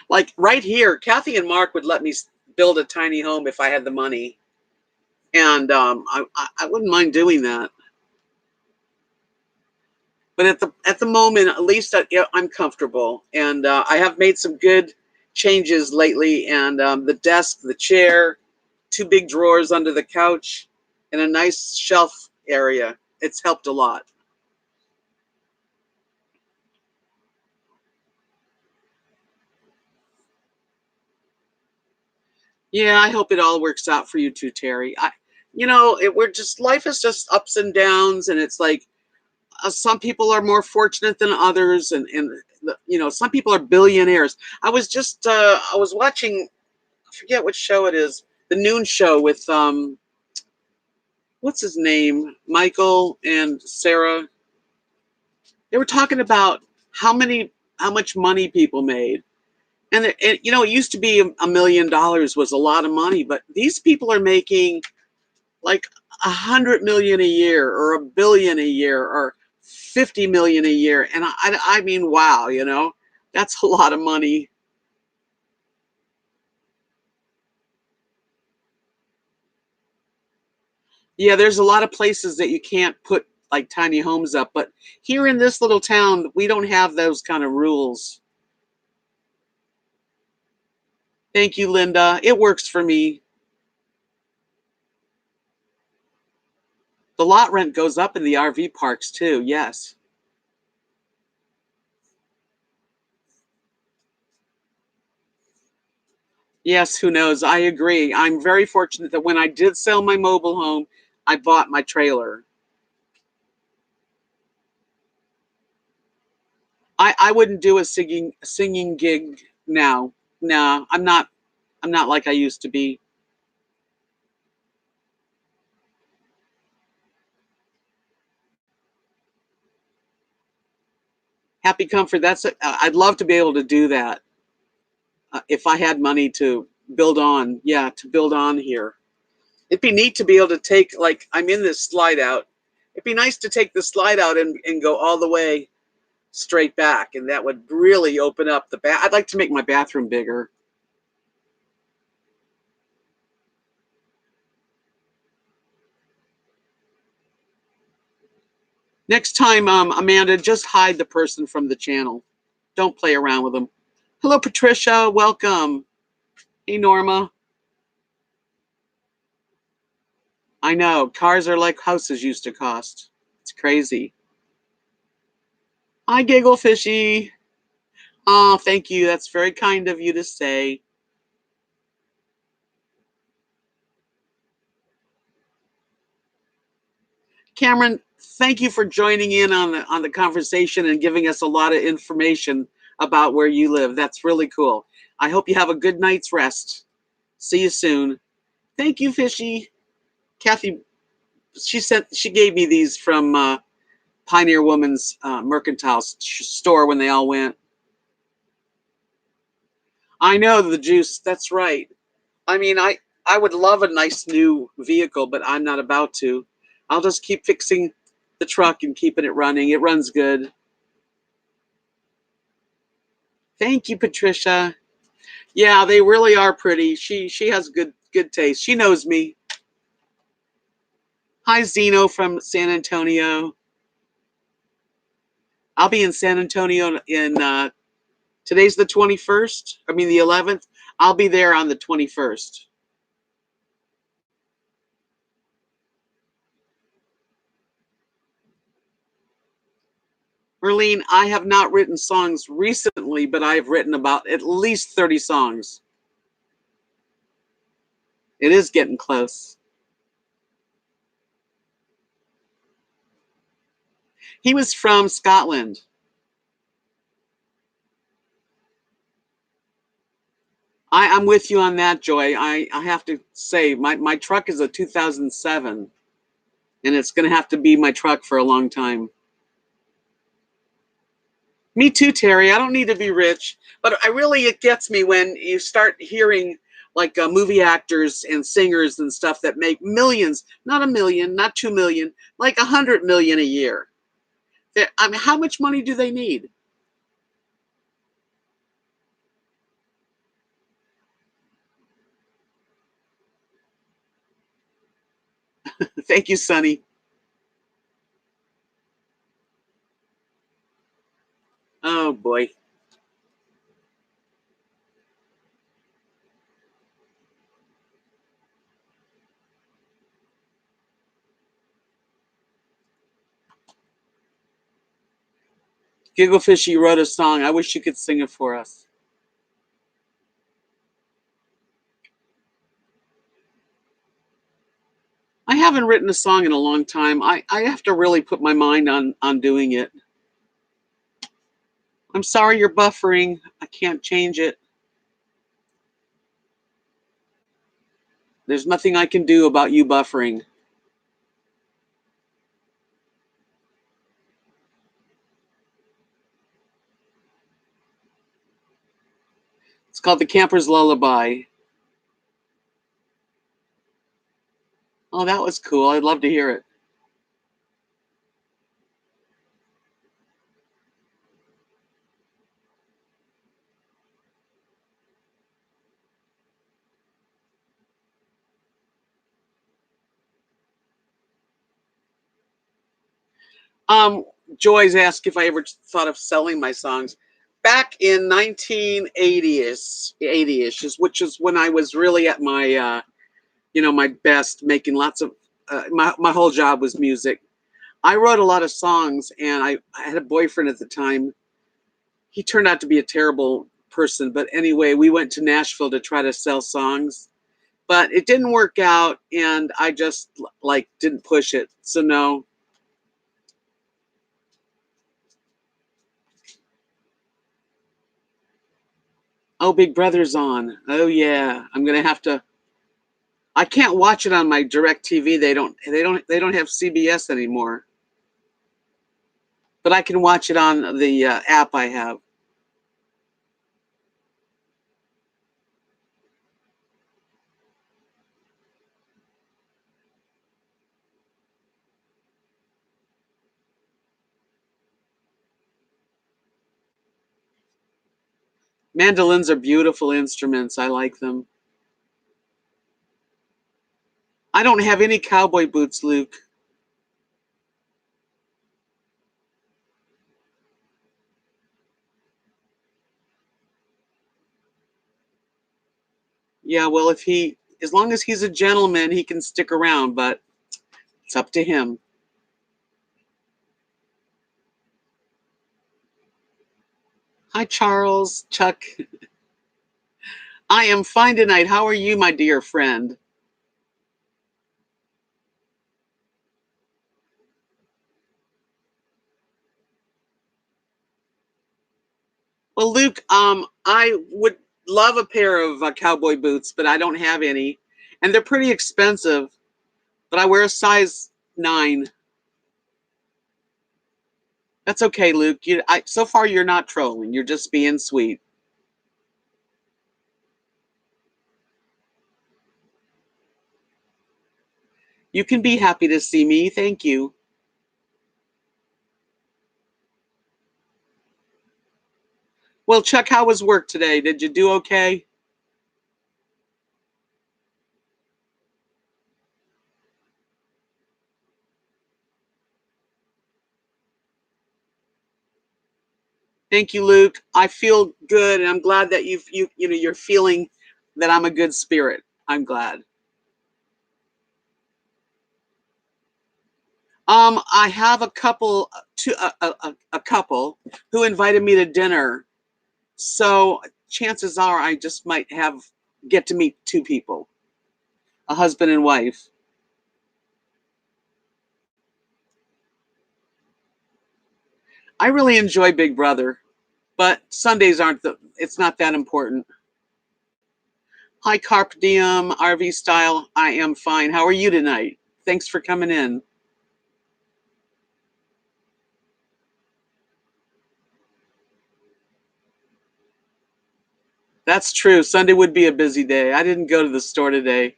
Like right here, Kathy and Mark would let me build a tiny home if I had the money. And I wouldn't mind doing that. But at the moment, at least I'm comfortable, and I have made some good changes lately. And the desk, the chair, two big drawers under the couch, and a nice shelf area. It's helped a lot. Yeah, I hope it all works out for you too, Terry. Life is just ups and downs, and it's like some people are more fortunate than others, and some people are billionaires. I was watching, I forget which show it is, the noon show with what's his name, Michael and Sarah. They were talking about how much money people made, it used to be $1 million was a lot of money, but these people are making like 100 million a year, or 1 billion a year, or 50 million a year. And I mean, wow, that's a lot of money. Yeah, there's a lot of places that you can't put like tiny homes up, but here in this little town, we don't have those kind of rules. Thank you, Linda. It works for me. The lot rent goes up in the RV parks too. Yes. Yes, who knows? I agree. I'm very fortunate that when I did sell my mobile home, I bought my trailer. I wouldn't do a singing gig now. No, I'm not like I used to be. Happy Comfort. I'd love to be able to do that if I had money to build on. Yeah, to build on here. It'd be neat to be able to take, like, I'm in this slide out. It'd be nice to take the slide out and go all the way straight back, and that would really open up the bath. I'd like to make my bathroom bigger. Next time, Amanda, just hide the person from the channel. Don't play around with them. Hello, Patricia. Welcome. Hey, Norma. I know. Cars are like houses used to cost. It's crazy. Hi, Giggle Fishy. Oh, thank you. That's very kind of you to say. Cameron, thank you for joining in on the conversation and giving us a lot of information about where you live. That's really cool. I hope you have a good night's rest. See you soon. Thank you, Fishy. Kathy, she gave me these from Pioneer Woman's mercantile store when they all went. I know the juice. That's right. I mean, I would love a nice new vehicle, but I'm not about to. I'll just keep fixing the truck and keeping it running. It runs good. Thank you, Patricia. Yeah, they really are pretty. She has good taste. She knows me. Hi, Zeno from San Antonio. I'll be in San Antonio in today's the 21st. I mean the 11th. I'll be there on the 21st. Merlene, I have not written songs recently, but I've written about at least 30 songs. It is getting close. He was from Scotland. I'm with you on that, Joy. I have to say, my truck is a 2007. And it's going to have to be my truck for a long time. Me too, Terry. I don't need to be rich, but it gets me when you start hearing like movie actors and singers and stuff that make millions, not a million, not 2 million, like 100 million a year. I mean, how much money do they need? Thank you, Sonny. Oh boy. Gigglefishy wrote a song. I wish you could sing it for us. I haven't written a song in a long time. I have to really put my mind on doing it. I'm sorry you're buffering. I can't change it. There's nothing I can do about you buffering. It's called The Camper's Lullaby. Oh, that was cool. I'd love to hear it. Um, Joy's asked if I ever thought of selling my songs. Back in 1980ish, 80ish, which is when I was really at my, my best, making lots of, my whole job was music. I wrote a lot of songs, and I had a boyfriend at the time. He turned out to be a terrible person, but anyway, we went to Nashville to try to sell songs, but it didn't work out, and I just like didn't push it. So no. Oh, Big Brother's on. Oh yeah, I'm gonna have to. I can't watch it on my direct TV. They don't have CBS anymore. But I can watch it on the app I have. Mandolins are beautiful instruments. I like them. I don't have any cowboy boots, Luke. Yeah, well, as long as he's a gentleman, he can stick around, but it's up to him. Hi, Charles, Chuck. I am fine tonight. How are you, my dear friend? Well, Luke, I would love a pair of cowboy boots, but I don't have any, and they're pretty expensive. But I wear a size 9. That's okay, Luke. So far you're not trolling. You're just being sweet. You can be happy to see me. Thank you. Well, Chuck, how was work today? Did you do okay? Thank you, Luke. I feel good, and I'm glad that you're feeling that I'm a good spirit. I'm glad. I have a couple who invited me to dinner, so chances are I just might get to meet 2 people, a husband and wife. I really enjoy Big Brother, but Sundays it's not that important. Hi, Carp Diem, RV Style. I am fine. How are you tonight? Thanks for coming in. That's true. Sunday would be a busy day. I didn't go to the store today.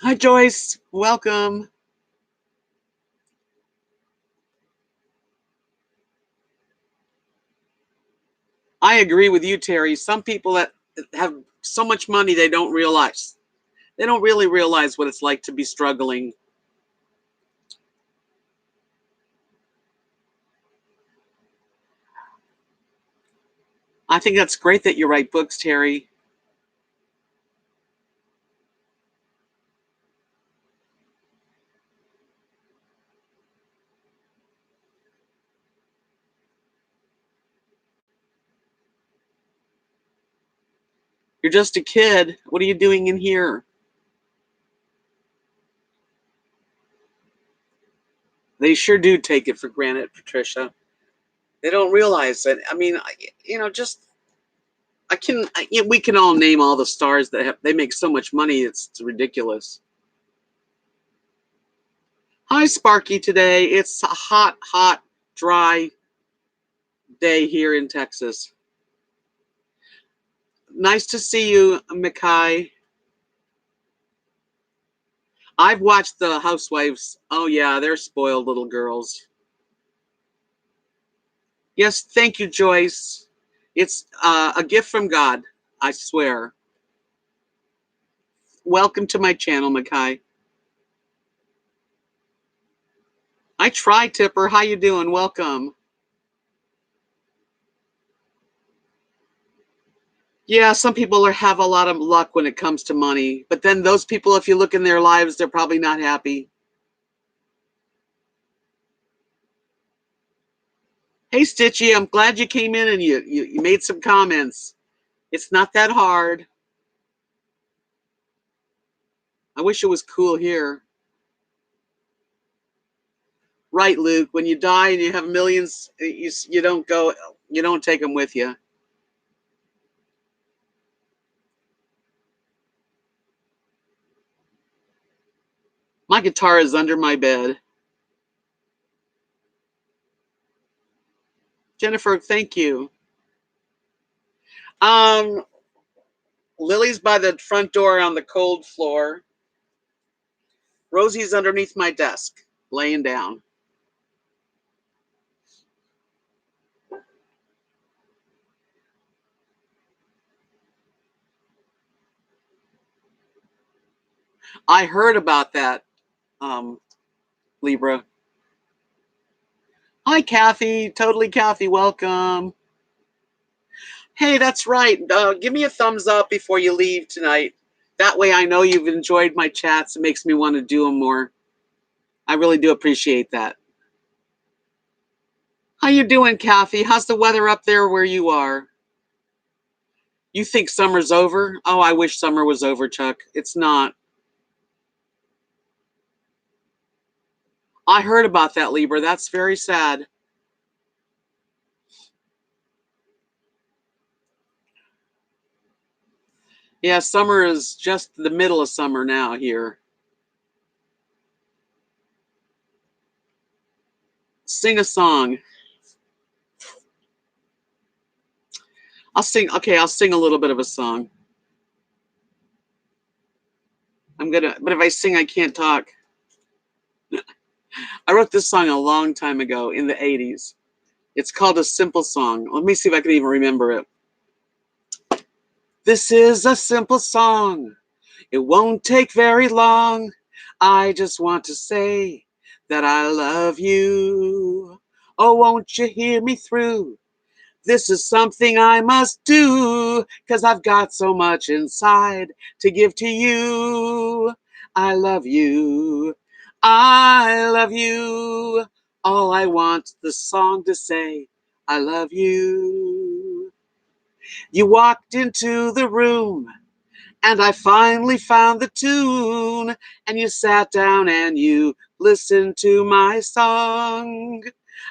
Hi, Joyce. Welcome. I agree with you, Terry. Some people that have so much money they don't realize. They don't really realize what it's like to be struggling. I think that's great that you write books, Terry. You're just a kid. What are you doing in here? They sure do take it for granted, Patricia. They don't realize that. I mean, just we can all name all the stars that they make so much money. It's ridiculous. Hi, Sparky. Today it's a hot, dry day here in Texas. Nice to see you, Mikai. I've watched the Housewives. Oh yeah, they're spoiled little girls. Yes, thank you, Joyce. It's a gift from God, I swear. Welcome to my channel, Mikai. I try, Tipper. How you doing? Welcome. Yeah, some people have a lot of luck when it comes to money, but then those people, if you look in their lives, they're probably not happy. Hey, Stitchy, I'm glad you came in and you made some comments. It's not that hard. I wish it was cool here. Right, Luke, when you die and you have millions, you don't take them with you. My guitar is under my bed. Jennifer, thank you. Lily's by the front door on the cold floor. Rosie's underneath my desk, laying down. I heard about that, Libra. Hi, Kathy. Totally Kathy. Welcome. Hey, that's right. Give me a thumbs up before you leave tonight. That way I know you've enjoyed my chats. It makes me want to do them more. I really do appreciate that. How you doing, Kathy? How's the weather up there where you are? You think summer's over? Oh, I wish summer was over, Chuck. It's not. I heard about that, Libra. That's very sad. Yeah, summer is just the middle of summer now here. Sing a song. I'll sing a little bit of a song. But if I sing, I can't talk. I wrote this song a long time ago in the 80s. It's called A Simple Song. Let me see if I can even remember it. This is a simple song. It won't take very long. I just want to say that I love you. Oh, won't you hear me through? This is something I must do, 'cause I've got so much inside to give to you. I love you. I love you. All I want the song to say, I love you. You walked into the room and I finally found the tune, and you sat down and you listened to my song.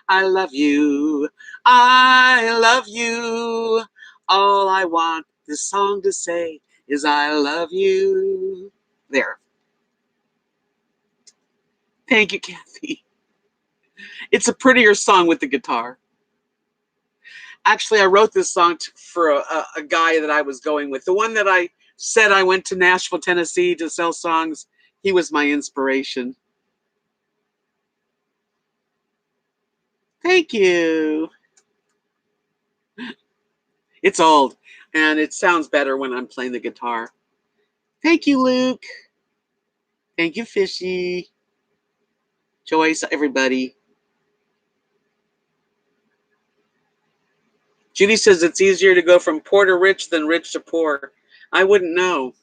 I love you. I love you. All I want this song to say is I love you. There. Thank you, Kathy. It's a prettier song with the guitar. Actually, I wrote this song for a guy that I was going with. The one that I said I went to Nashville, Tennessee to sell songs. He was my inspiration. Thank you. It's old, and it sounds better when I'm playing the guitar. Thank you, Luke. Thank you, Fishy. Joyce, everybody. Judy says it's easier to go from poor to rich than rich to poor. I wouldn't know.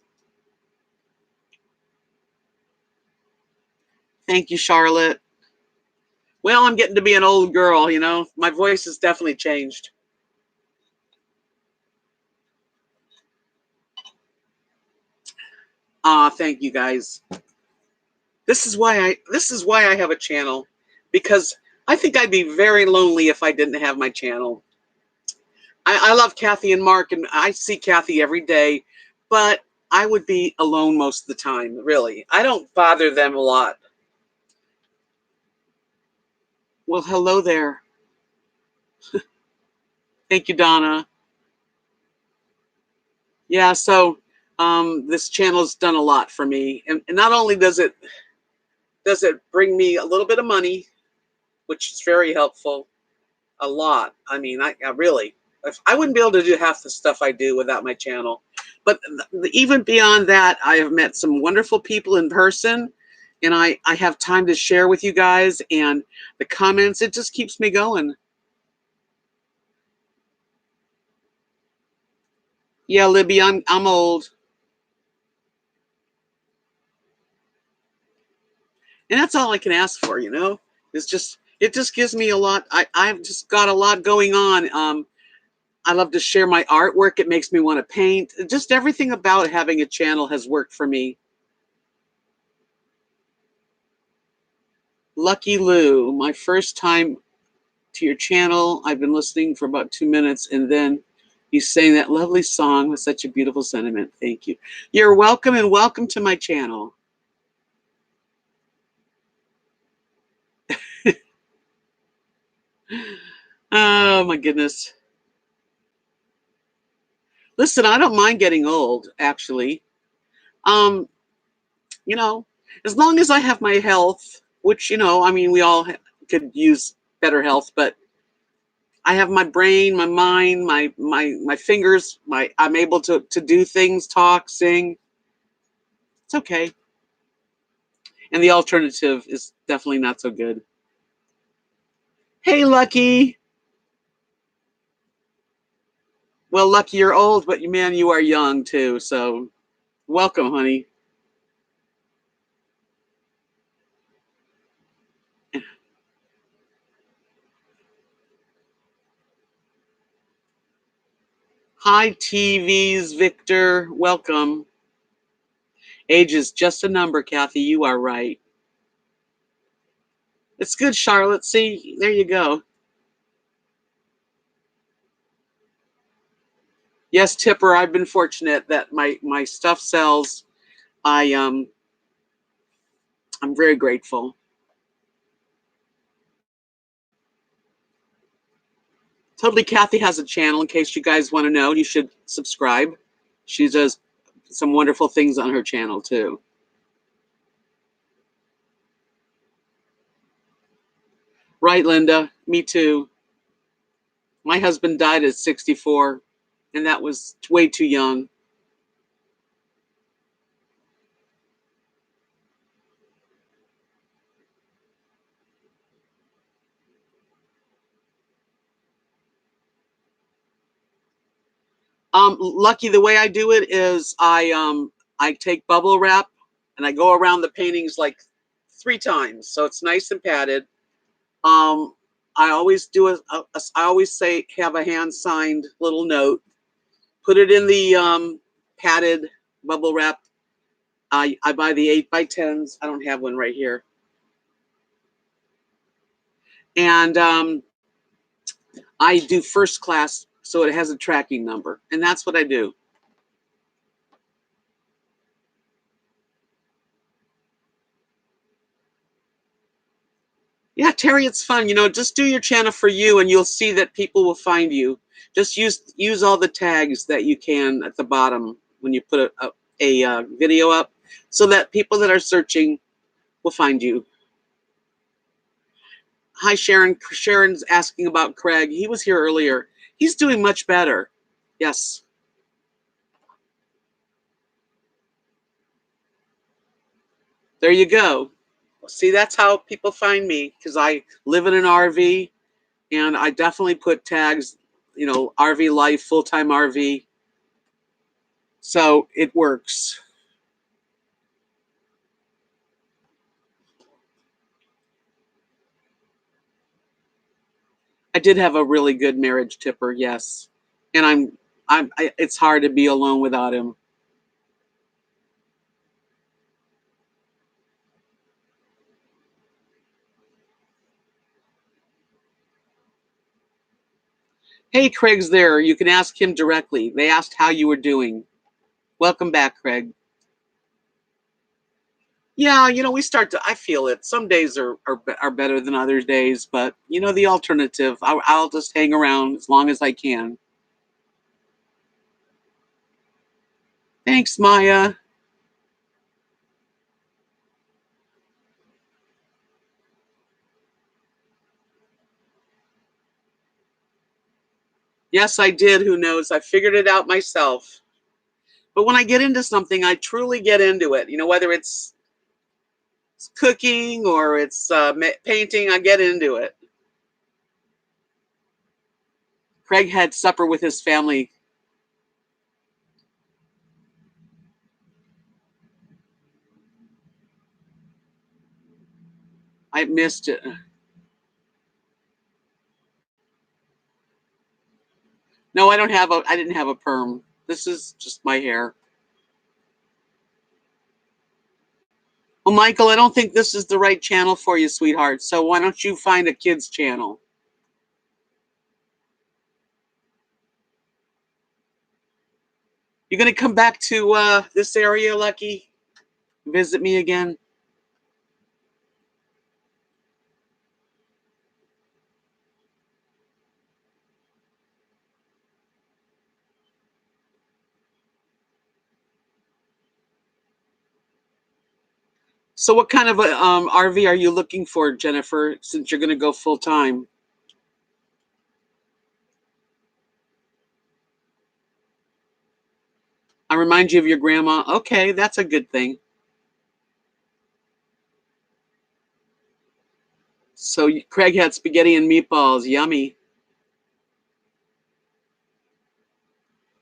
Thank you, Charlotte. Well, I'm getting to be an old girl, you know. My voice has definitely changed. Thank you guys. This is why I have a channel, because I think I'd be very lonely if I didn't have my channel. I love Kathy and Mark, and I see Kathy every day, but I would be alone most of the time, really. I don't bother them a lot. Well, hello there. Thank you, Donna. Yeah, so this channel's done a lot for me. And not only does it bring me a little bit of money, which is very helpful, a lot. I mean, I really, I wouldn't be able to do half the stuff I do without my channel. But even beyond that, I have met some wonderful people in person, and I have time to share with you guys, and the comments, it just keeps me going. Yeah, Libby, I'm old. And that's all I can ask for, you know. It just gives me a lot. I've just got a lot going on. I love to share my artwork. It makes me want to paint. Just everything about having a channel has worked for me. Lucky Lou, my first time to your channel. I've been listening for about 2 minutes, and then you sang that lovely song with such a beautiful sentiment. Thank you. You're welcome, and welcome to my channel. Oh my goodness. Listen, I don't mind getting old, actually. Um, you know, as long as I have my health, which, you know, I mean, we all could use better health, but I have my brain, my mind, my fingers, I'm able to do things, talk, sing. It's okay. And the alternative is definitely not so good. Hey, Lucky. Well, Lucky, you're old, but man, you are young too. So welcome, honey. Hi, TV's Victor. Welcome. Age is just a number, Kathy. You are right. It's good, Charlotte. See, there you go. Yes, Tipper, I've been fortunate that my stuff sells. I'm very grateful. Totally Kathy has a channel. In case you guys want to know, you should subscribe. She does some wonderful things on her channel too. Right, Linda. Me too. My husband died at 64, and that was way too young. Lucky, the way I do it is I take bubble wrap and I go around the paintings like 3 times, so it's nice and padded. I always do I always say have a hand signed little note. Put it in the padded bubble wrap. I buy the 8x10s. I don't have one right here. And I do first class, so it has a tracking number, and that's what I do. Yeah, Terry, it's fun. You know, just do your channel for you, and you'll see that people will find you. Just use all the tags that you can at the bottom when you put a video up, so that people that are searching will find you. Hi, Sharon. Sharon's asking about Craig. He was here earlier. He's doing much better. Yes. There you go. See, that's how people find me, because I live in an RV, and I definitely put tags, RV life, full-time RV. So it works. I did have a really good marriage tipper, yes. And it's hard to be alone without him. Hey, Craig's there. You can ask him directly. They asked how you were doing. Welcome back, Craig. Yeah, I feel it. Some days are better than other days, but the alternative, I'll just hang around as long as I can. Thanks, Maya. Yes, I did. Who knows? I figured it out myself. But when I get into something, I truly get into it. Whether it's cooking or it's painting, I get into it. Craig had supper with his family. I missed it. No, I didn't have a perm. This is just my hair. Well, Michael, I don't think this is the right channel for you, sweetheart. So why don't you find a kid's channel? You gonna come back to this area, Lucky? Visit me again? So what kind of a RV are you looking for, Jennifer, since you're gonna go full time? I remind you of your grandma. Okay, that's a good thing. So Craig had spaghetti and meatballs. Yummy.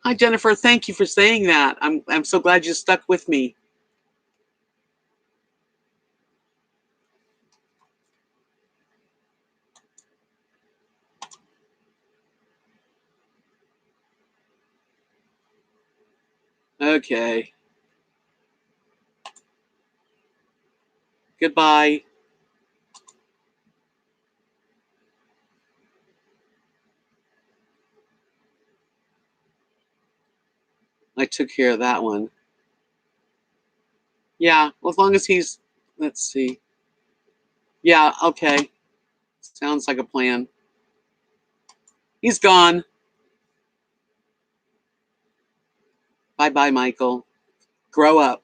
Hi, Jennifer. Thank you for saying that. I'm so glad you stuck with me. Okay. Goodbye. I took care of that one. Yeah, well, as long as let's see. Yeah, okay. Sounds like a plan. He's gone. Bye-bye, Michael. Grow up.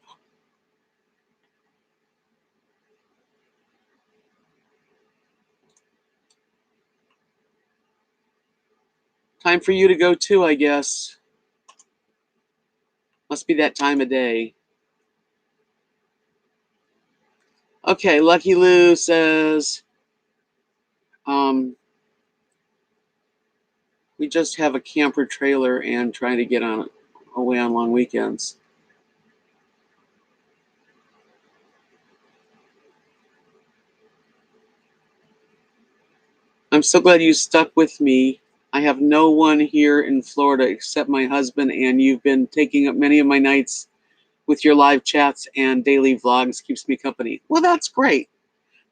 Time for you to go too, I guess. Must be that time of day. Okay, Lucky Lou says, we just have a camper trailer and trying to get away on long weekends. I'm so glad you stuck with me. I have no one here in Florida except my husband, and you've been taking up many of my nights with your live chats and daily vlogs. Keeps me company. Well, that's great.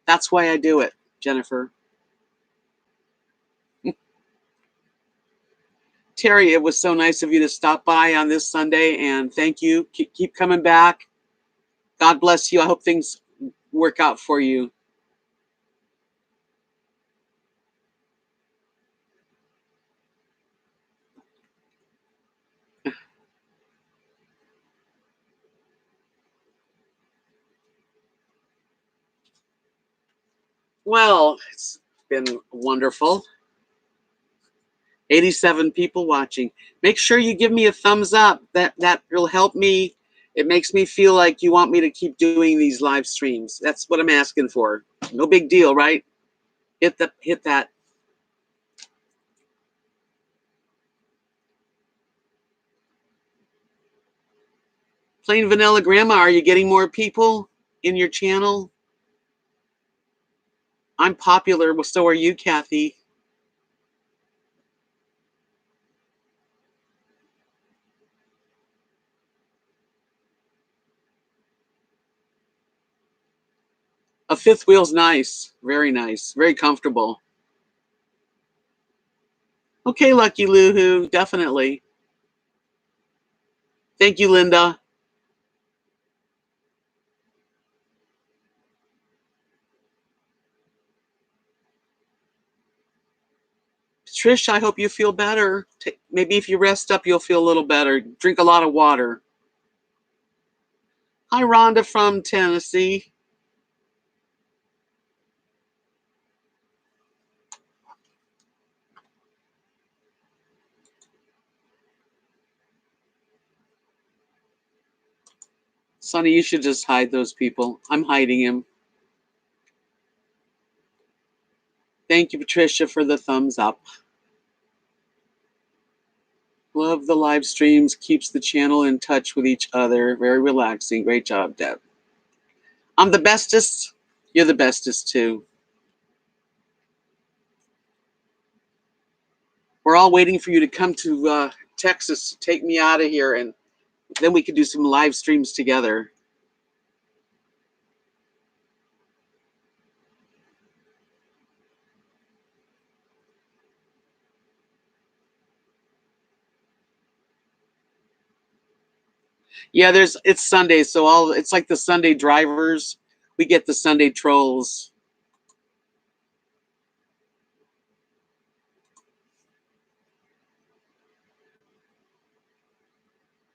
That's why I do it, Jennifer. Terry, it was so nice of you to stop by on this Sunday, and thank you. Keep coming back. God bless you. I hope things work out for you. Well, it's been wonderful. 87 people watching. Make sure you give me a thumbs up. That will help me. It makes me feel like you want me to keep doing these live streams. That's what I'm asking for. No big deal, right? Hit that. Plain vanilla grandma, are you getting more people in your channel? I'm popular, so are you, Kathy. A fifth wheel's nice. Very nice. Very comfortable. Okay, Lucky Loohoo, definitely. Thank you, Linda. Trish, I hope you feel better. Maybe if you rest up, you'll feel a little better. Drink a lot of water. Hi, Rhonda from Tennessee. Sonny, you should just hide those people. I'm hiding him. Thank you, Patricia, for the thumbs up. Love the live streams. Keeps the channel in touch with each other. Very relaxing. Great job, Deb. I'm the bestest. You're the bestest, too. We're all waiting for you to come to Texas to take me out of here, and then we could do some live streams together. Yeah, it's Sunday, so it's like the Sunday drivers. We get the Sunday trolls.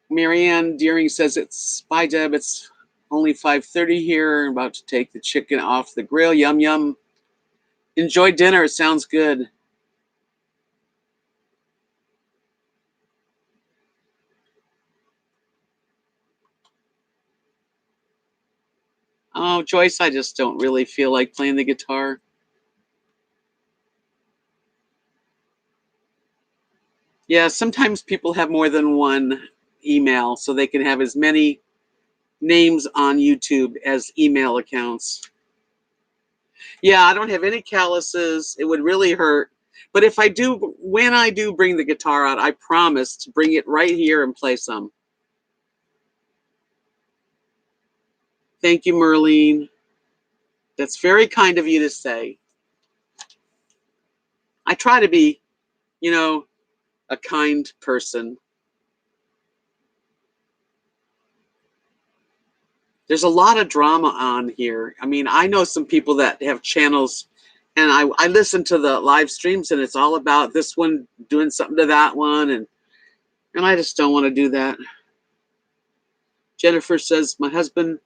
Marianne Deering says it's bye, Deb. It's only 5:30 here. I'm about to take the chicken off the grill. Yum yum. Enjoy dinner. It sounds good. Oh, Joyce, I just don't really feel like playing the guitar. Yeah, sometimes people have more than one email, so they can have as many names on YouTube as email accounts. Yeah, I don't have any calluses. It would really hurt. But when I do bring the guitar out, I promise to bring it right here and play some. Thank you, Merlene. That's very kind of you to say. I try to be, a kind person. There's a lot of drama on here. I mean, I know some people that have channels, and I listen to the live streams, and it's all about this one doing something to that one, and I just don't want to do that. Jennifer says, my husband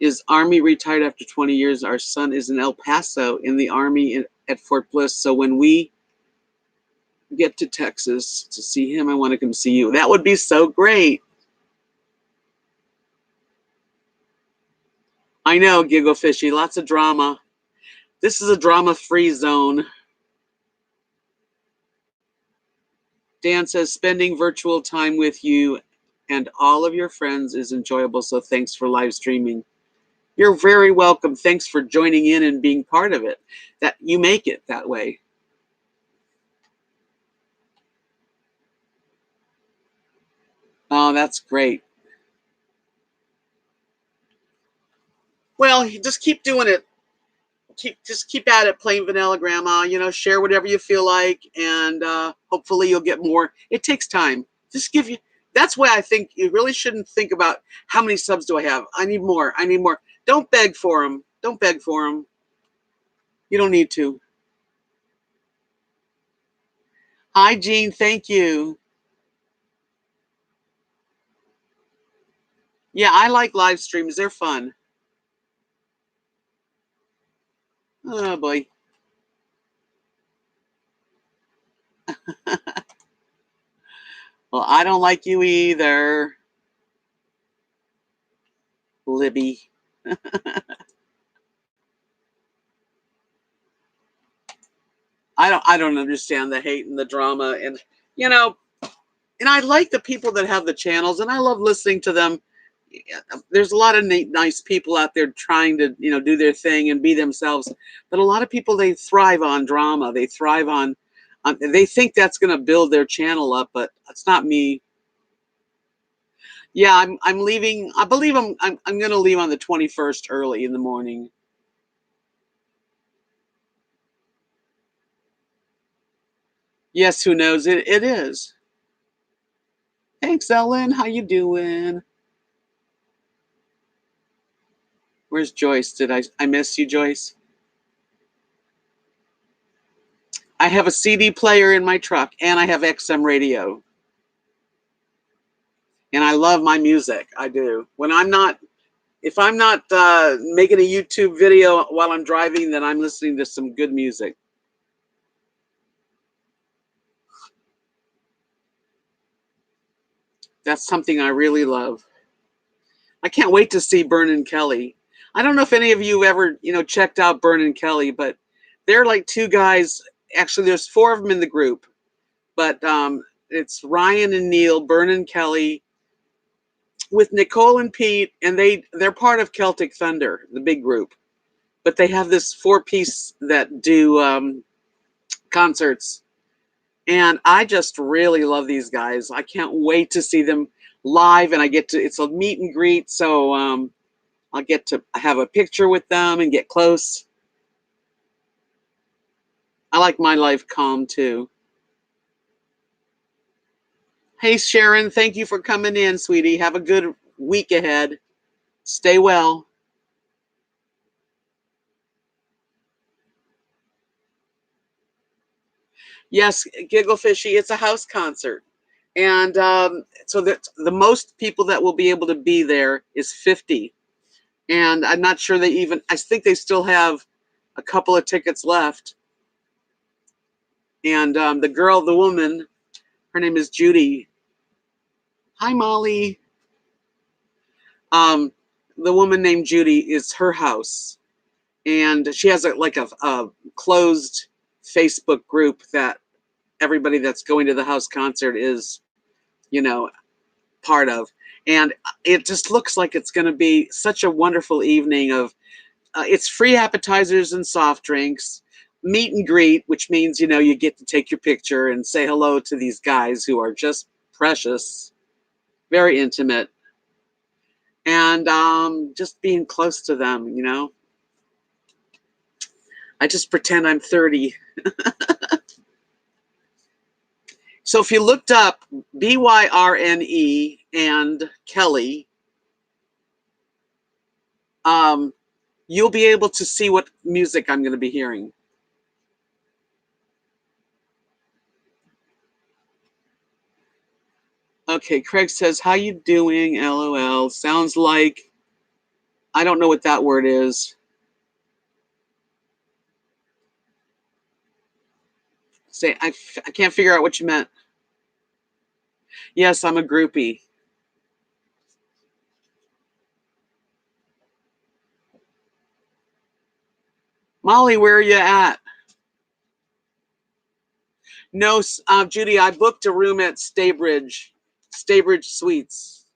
is Army retired after 20 years. Our son is in El Paso in the Army at Fort Bliss. So when we get to Texas to see him, I want to come see you. That would be so great. I know, Giggle Fishy, lots of drama. This is a drama-free zone. Dan says, spending virtual time with you and all of your friends is enjoyable, so thanks for live streaming. You're very welcome. Thanks for joining in and being part of it. That you make it that way. Oh, that's great. Well, just keep doing it. Keep at it, plain vanilla grandma. Share whatever you feel like, and hopefully you'll get more. It takes time. Just give you. That's why I think you really shouldn't think about how many subs do I have. I need more. I need more. Don't beg for them. Don't beg for them. You don't need to. Hi, Jean. Thank you. Yeah, I like live streams. They're fun. Oh boy. Well, I don't like you either, Libby. I don't understand the hate and the drama, and you know, and I like the people that have the channels, and I love listening to them. There's a lot of nice people out there trying to, do their thing and be themselves, but a lot of people, they thrive on drama. They thrive on, they think that's going to build their channel up, but it's not me. Yeah, I'm leaving. I believe I'm going to leave on the 21st early in the morning. Yes, who knows? It is. Thanks, Ellen. How you doing? Where's Joyce? Did I miss you, Joyce? I have a CD player in my truck, and I have XM radio. And I love my music. I do. If I'm not making a YouTube video while I'm driving, then I'm listening to some good music. That's something I really love. I can't wait to see Byrne and Kelly. I don't know if any of you ever, checked out Byrne and Kelly, but they're like two guys. Actually, there's four of them in the group, but it's Ryan and Neil, Byrne and Kelly, with Nicole and Pete, and they're part of Celtic Thunder, the big group. But they have this four-piece that do concerts, and I just really love these guys. I can't wait to see them live, and it's a meet and greet, so I'll get to have a picture with them and get close. I like My Life Calm too. Hey Sharon, thank you for coming in, sweetie. Have a good week ahead. Stay well. Yes, Giggle Fishy, it's a house concert. And so the most people that will be able to be there is 50. And I'm not sure I think they still have a couple of tickets left. And the woman, her name is Judy. Hi, Molly. Um, the woman named Judy is her house. And she has a closed Facebook group that everybody that's going to the house concert is, you know, part of. And it just looks like it's going to be such a wonderful evening of it's free appetizers and soft drinks, meet and greet, which means, you get to take your picture and say hello to these guys who are just precious, very intimate, and just being close to them. I just pretend I'm 30. So if you looked up Byrne and Kelly, you'll be able to see what music I'm going to be hearing. Okay, Craig says, how you doing? LOL. Sounds like, I don't know what that word is. Say, I can't figure out what you meant. Yes, I'm a groupie. Molly, where are you at? No, Judy, I booked a room at Staybridge Suites,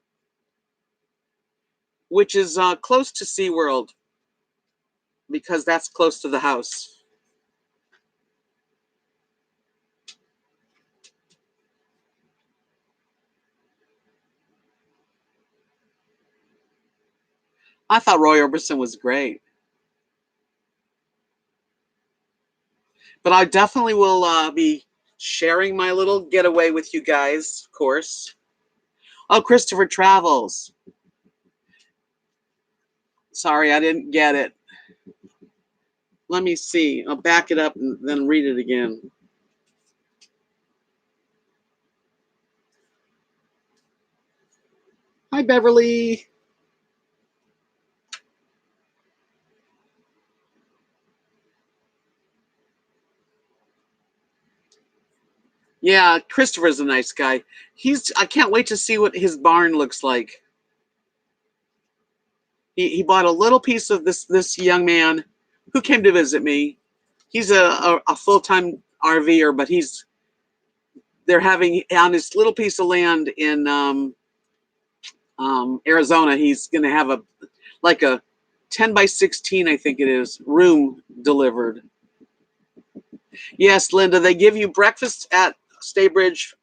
which is close to SeaWorld, because that's close to the house. I thought Roy Orbison was great. But I definitely will be sharing my little getaway with you guys, of course. Oh, Christopher Travels. Sorry, I didn't get it. Let me see. I'll back it up and then read it again. Hi, Beverly. Yeah, Christopher's a nice guy. I can't wait to see what his barn looks like. He bought a little piece of this young man who came to visit me. He's a full-time RVer, but they're having on this little piece of land in Arizona. He's going to have a 10 by 16, I think it is, room delivered. Yes, Linda, they give you breakfast at Staybridge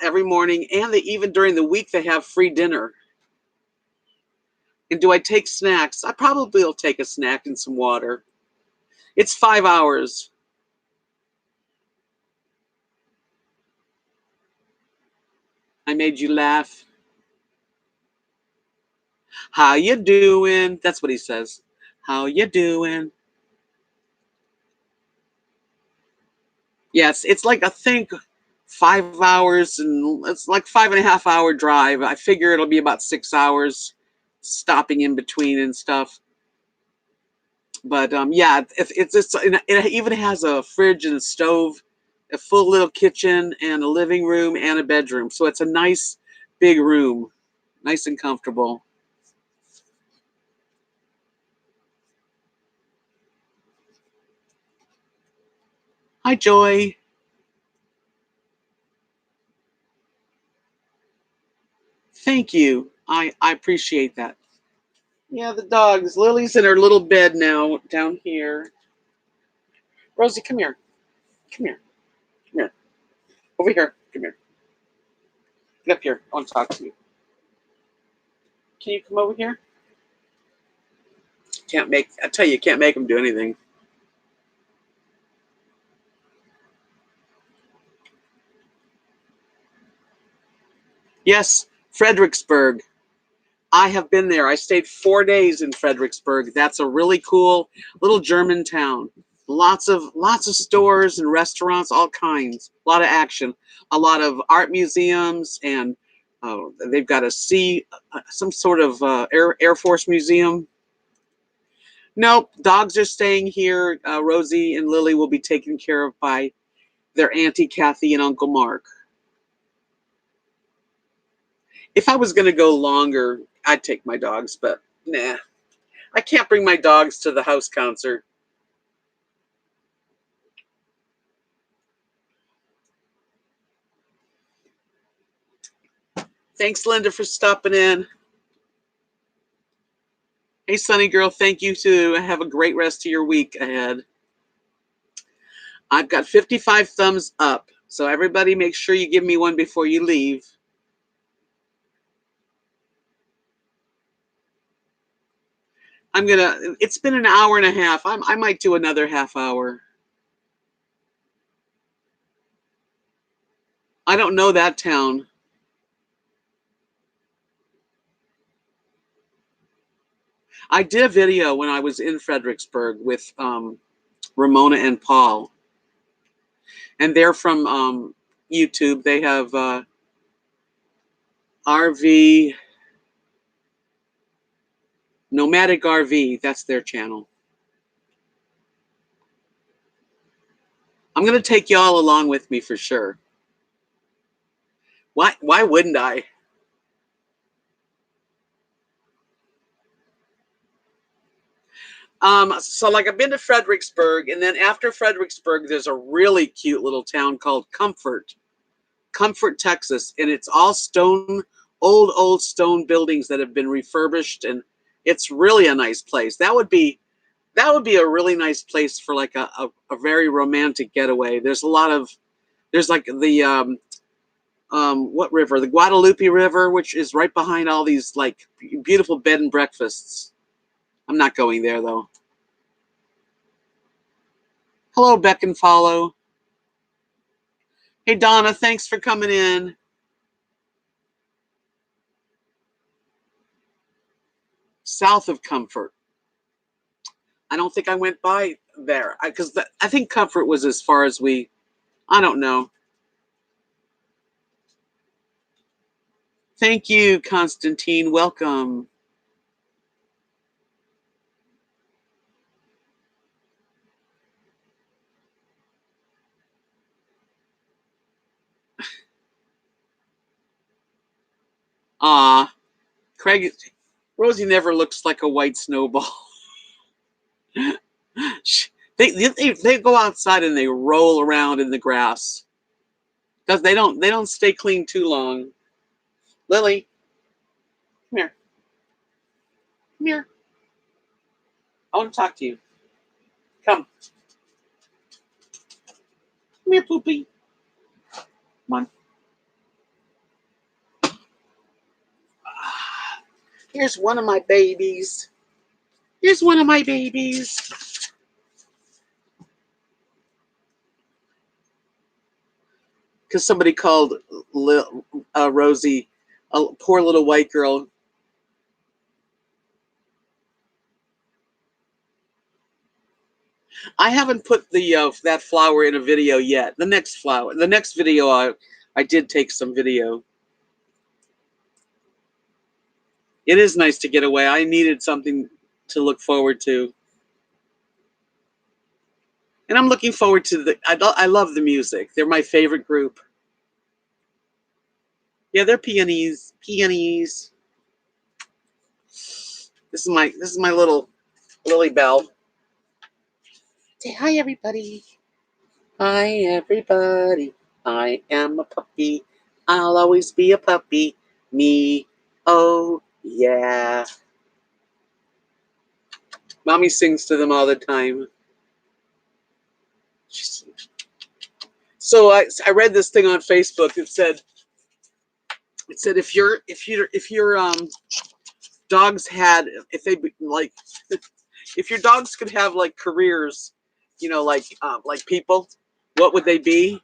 every morning, and even during the week they have free dinner. And do I take snacks? I probably will take a snack and some water. It's 5 hours. I made you laugh. How you doing? That's what he says. How you doing? Yes, it's like, I think 5 hours, and it's like 5.5 hour drive. I figure it'll be about 6 hours stopping in between and stuff. But yeah, it even has a fridge and a stove, a full little kitchen, and a living room and a bedroom. So it's a nice big room, nice and comfortable. Hi, Joy. Thank you. I appreciate that. Yeah, the dogs. Lily's in her little bed now down here. Rosie, come here. Come here. Come here. Over here. Come here. Get up here. I want to talk to you. Can you come over here? I tell you can't make them do anything. Yes, Fredericksburg. I have been there. I stayed 4 days in Fredericksburg. That's a really cool little German town. Lots of stores and restaurants, all kinds. A lot of action. A lot of art museums, and they've got some sort of Air Force museum. Nope, dogs are staying here. Rosie and Lily will be taken care of by their Auntie Kathy and Uncle Mark. If I was going to go longer, I'd take my dogs, but nah. I can't bring my dogs to the house concert. Thanks, Linda, for stopping in. Hey, Sunny Girl, thank you too. Have a great rest of your week ahead. I've got 55 thumbs up, so everybody make sure you give me one before you leave. It's been an hour and a half. I might do another half hour. I don't know that town. I did a video when I was in Fredericksburg with Ramona and Paul. And they're from YouTube. They have RV, Nomadic RV. That's their channel. I'm going to take y'all along with me for sure. Why wouldn't I? So like I've been to Fredericksburg, and then after Fredericksburg, there's a really cute little town called Comfort, Texas, and it's all old stone buildings that have been refurbished, and it's really a nice place. That would be a really nice place for like a very romantic getaway. There's like the what river? The Guadalupe River, which is right behind all these like beautiful bed and breakfasts. I'm not going there though. Hello, Beck and Follow. Hey, Donna, thanks for coming in. South of Comfort. I don't think I went by there because I think Comfort was as far as I don't know. Thank you, Constantine. Welcome. Craig, Rosie never looks like a white snowball. They go outside and they roll around in the grass because they don't stay clean too long. Lily, come here. Come here. I want to talk to you. Come. Come here, Poopy. Come on. Here's one of my babies. Here's one of my babies. Because somebody called Rosie a poor little white girl. I haven't put the that flower in a video yet. The next video, I did take some video. It is nice to get away. I needed something to look forward to. And I'm looking forward to I love the music. They're my favorite group. Yeah, they're peonies. Peonies. This is my little Lily Bell. Say hi, everybody. Hi, everybody. I am a puppy. I'll always be a puppy. Me. Oh, yeah. Mommy sings to them all the time. So I read this thing on Facebook. It said if your dogs had, if they like, if your dogs could have like careers, like people, what would they be?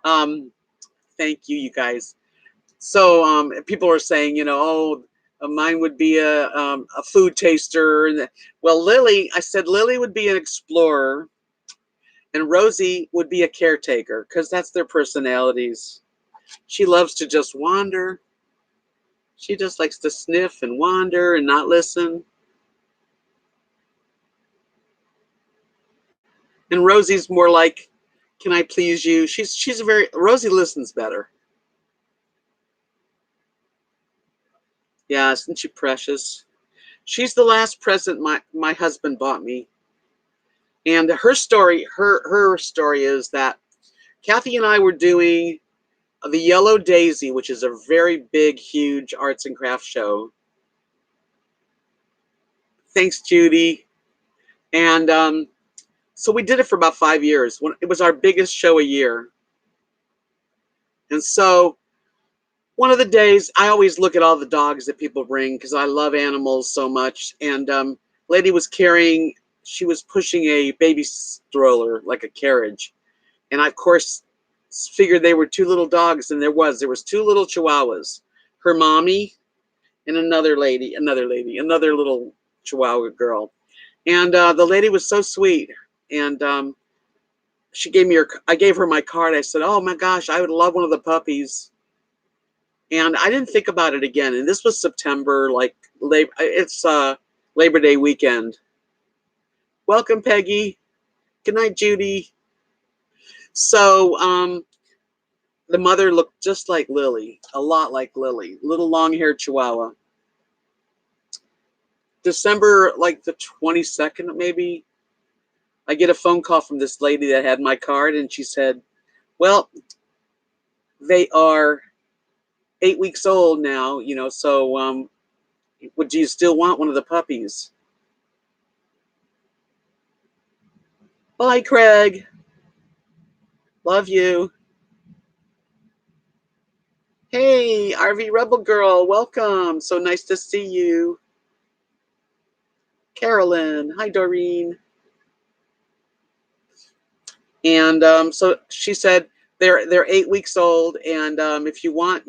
Thank you, you guys. So people are saying, mine would be a food taster. Well, I said Lily would be an explorer, and Rosie would be a caretaker because that's their personalities. She loves to just wander. She just likes to sniff and wander and not listen. And Rosie's more like, can I please you? Rosie listens better. Yeah, isn't she precious? She's the last present my husband bought me. And her story is that Kathy and I were doing the Yellow Daisy, which is a very big, huge arts and crafts show. Thanks, Judy. And so we did it for about 5 years. It was our biggest show a year. And so one of the days, I always look at all the dogs that people bring because I love animals so much. And lady was she was pushing a baby stroller, like a carriage. And I, of course, figured they were two little dogs, and there was 2 little chihuahuas, her mommy and another little chihuahua girl. And the lady was so sweet. And I gave her my card. I said, oh my gosh, I would love one of the puppies. And I didn't think about it again. And this was September, it's Labor Day weekend. Welcome, Peggy. Good night, Judy. So the mother looked just like Lily, a lot like Lily, little long-haired chihuahua. December, like the 22nd, maybe, I get a phone call from this lady that had my card, and she said, well, they are 8 weeks old now, so would you still want one of the puppies? Bye, Craig. Love you. Hey, RV Rebel Girl, welcome. So nice to see you. Carolyn, hi, Doreen. And so she said they're 8 weeks old, and if you want,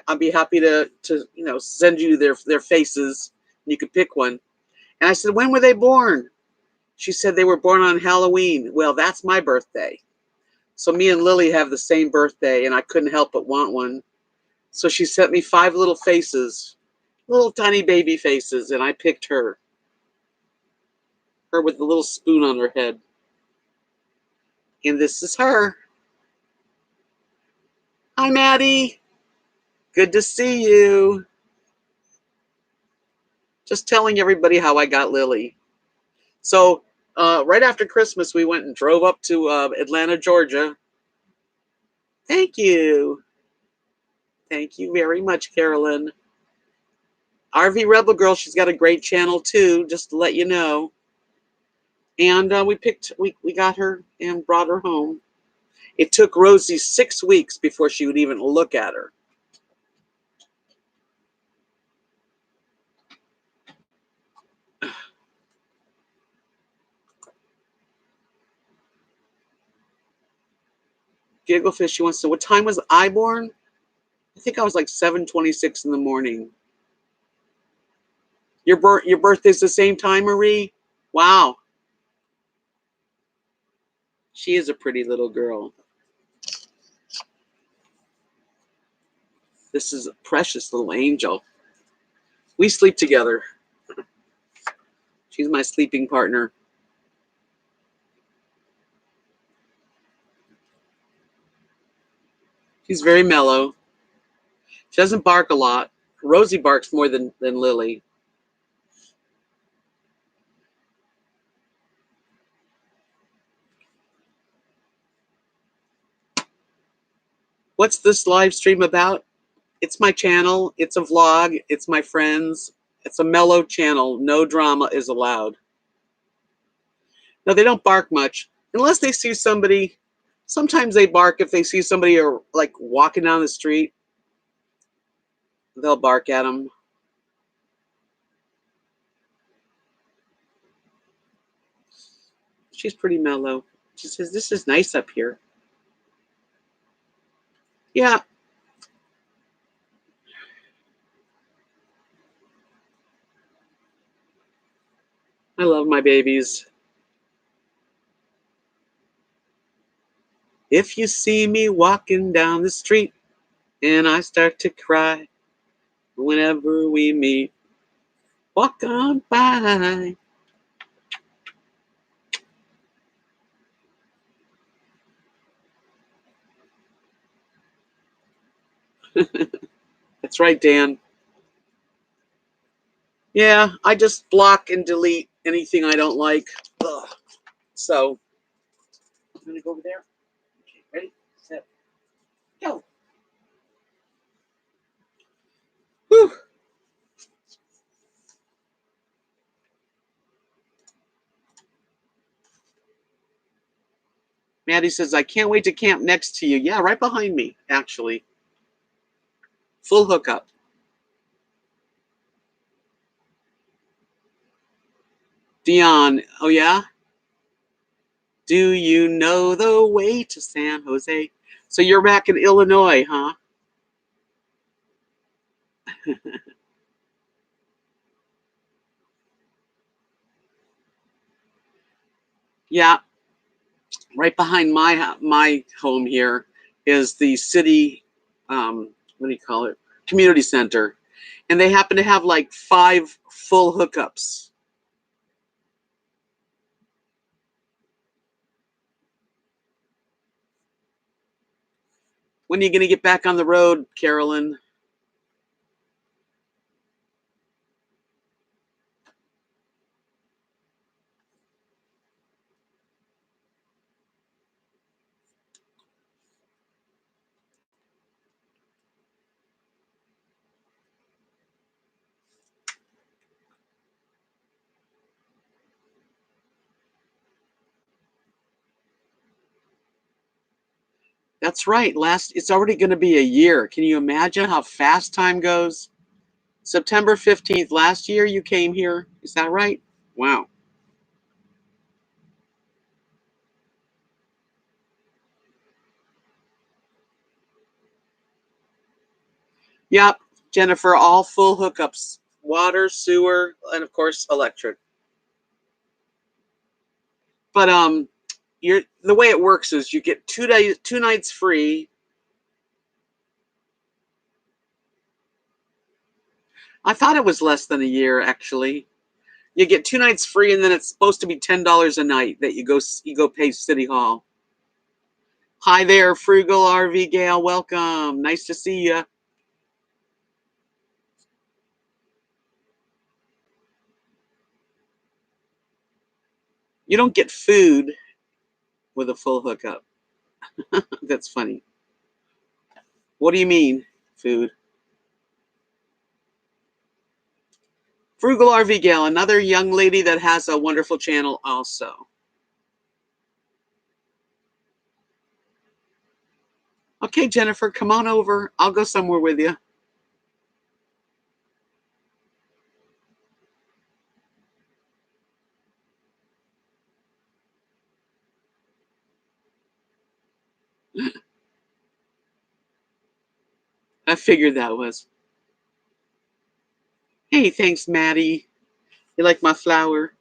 I'd be happy to send you their faces, and you could pick one. And I said, when were they born? She said they were born on Halloween. Well, that's my birthday. So me and Lily have the same birthday, and I couldn't help but want one. So she sent me 5 little faces, little tiny baby faces, and I picked her. Her with the little spoon on her head. And this is her. Hi, Maddie. Good to see you. Just telling everybody how I got Lily. So right after Christmas, we went and drove up to Atlanta, Georgia. Thank you. Thank you very much, Carolyn. RV Rebel Girl, she's got a great channel too, just to let you know. And we got her and brought her home. It took Rosie 6 weeks before she would even look at her. Gigglefish, she wants to, what time was I born? I think I was like 7:26 in the morning. Your birthday's the same time, Marie? Wow. She is a pretty little girl. This is a precious little angel. We sleep together. She's my sleeping partner. She's very mellow. She doesn't bark a lot. Rosie barks more than Lily. What's this live stream about? It's my channel. It's a vlog. It's my friends. It's a mellow channel. No drama is allowed. No, they don't bark much unless they see somebody. Sometimes they bark if they see somebody or like walking down the street. They'll bark at them. She's pretty mellow. She says, "This is nice up here." Yeah. I love my babies. If you see me walking down the street and I start to cry whenever we meet, walk on by. That's right, Dan. Yeah, I just block and delete anything I don't like. Ugh. So, I'm going to go over there. Okay, ready, set, go. Whew. Maddie says, I can't wait to camp next to you. Yeah, right behind me, actually. Full hookup. Dion, oh yeah? Do you know the way to San Jose? So you're back in Illinois, huh? Yeah, right behind my home here is the city, what do you call it? Community center. And they happen to have like 5 full hookups. When are you going to get back on the road, Carolyn? That's right. It's already going to be a year. Can you imagine how fast time goes? September 15th last year you came here. Is that right? Wow. Yep, Jennifer, all full hookups. Water, sewer, and of course electric. But the way it works is you get 2 nights free. I thought it was less than a year, actually. You get 2 nights free, and then it's supposed to be $10 a night that you go pay City Hall. Hi there, Frugal RV Gal. Welcome. Nice to see you. You don't get food with a full hookup. That's funny. What do you mean, food? Frugal RV Gal, another young lady that has a wonderful channel also. Okay, Jennifer, come on over. I'll go somewhere with you. I figured that was. Hey, thanks, Maddie. You like my flower?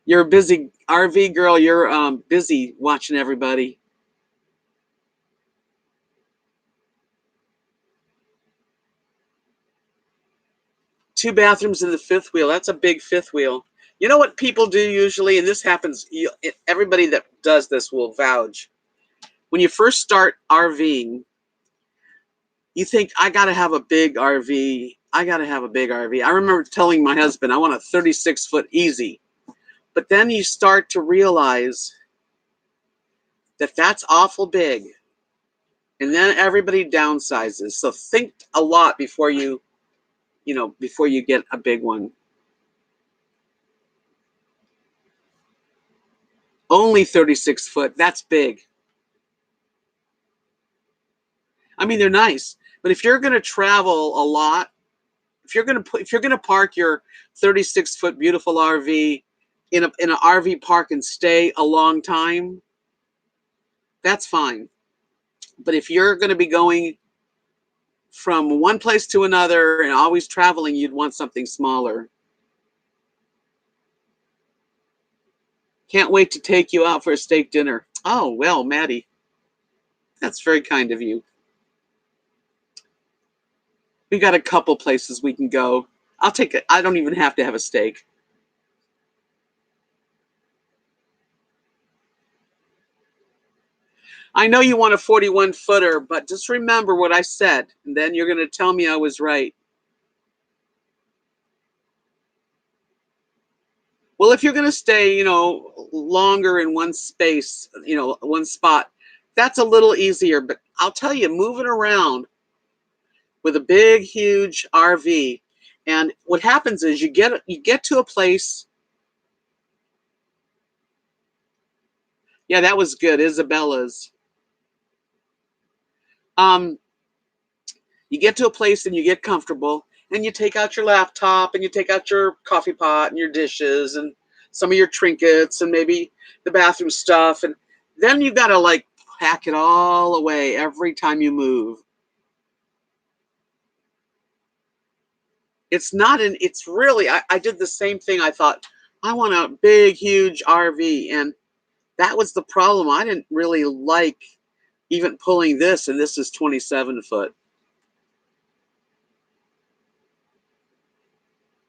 You're a busy RV girl. You're busy watching everybody. Two bathrooms in the fifth wheel. That's a big fifth wheel. You know what people do usually, and this happens, everybody that does this will vouch. When you first start RVing, you think, I got to have a big RV. I got to have a big RV. I remember telling my husband, I want a 36-foot easy. But then you start to realize that that's awful big. And then everybody downsizes. So think a lot before you get a big one. Only 36 foot. That's big. I mean, they're nice. But if you're going to travel a lot, if you're going to park your 36-foot beautiful RV in an RV park and stay a long time, that's fine. But if you're going to be going from one place to another and always traveling, you'd want something smaller. Can't wait to take you out for a steak dinner. Oh, well, Maddie, that's very kind of you. We got a couple places we can go. I'll take it. I don't even have to have a steak. I know you want a 41-footer, but just remember what I said, and then you're going to tell me I was right. Well, if you're going to stay, longer in one space, one spot, that's a little easier. But I'll tell you, moving around with a big, huge RV, and what happens is you get to a place. Yeah, that was good, Isabella's. You get to a place and you get comfortable, and you take out your laptop and you take out your coffee pot and your dishes and some of your trinkets and maybe the bathroom stuff, and then you got to pack it all away every time you move. It's really, I did the same thing. I thought, I want a big, huge RV, and that was the problem. I didn't really like even pulling this, and this is 27 foot.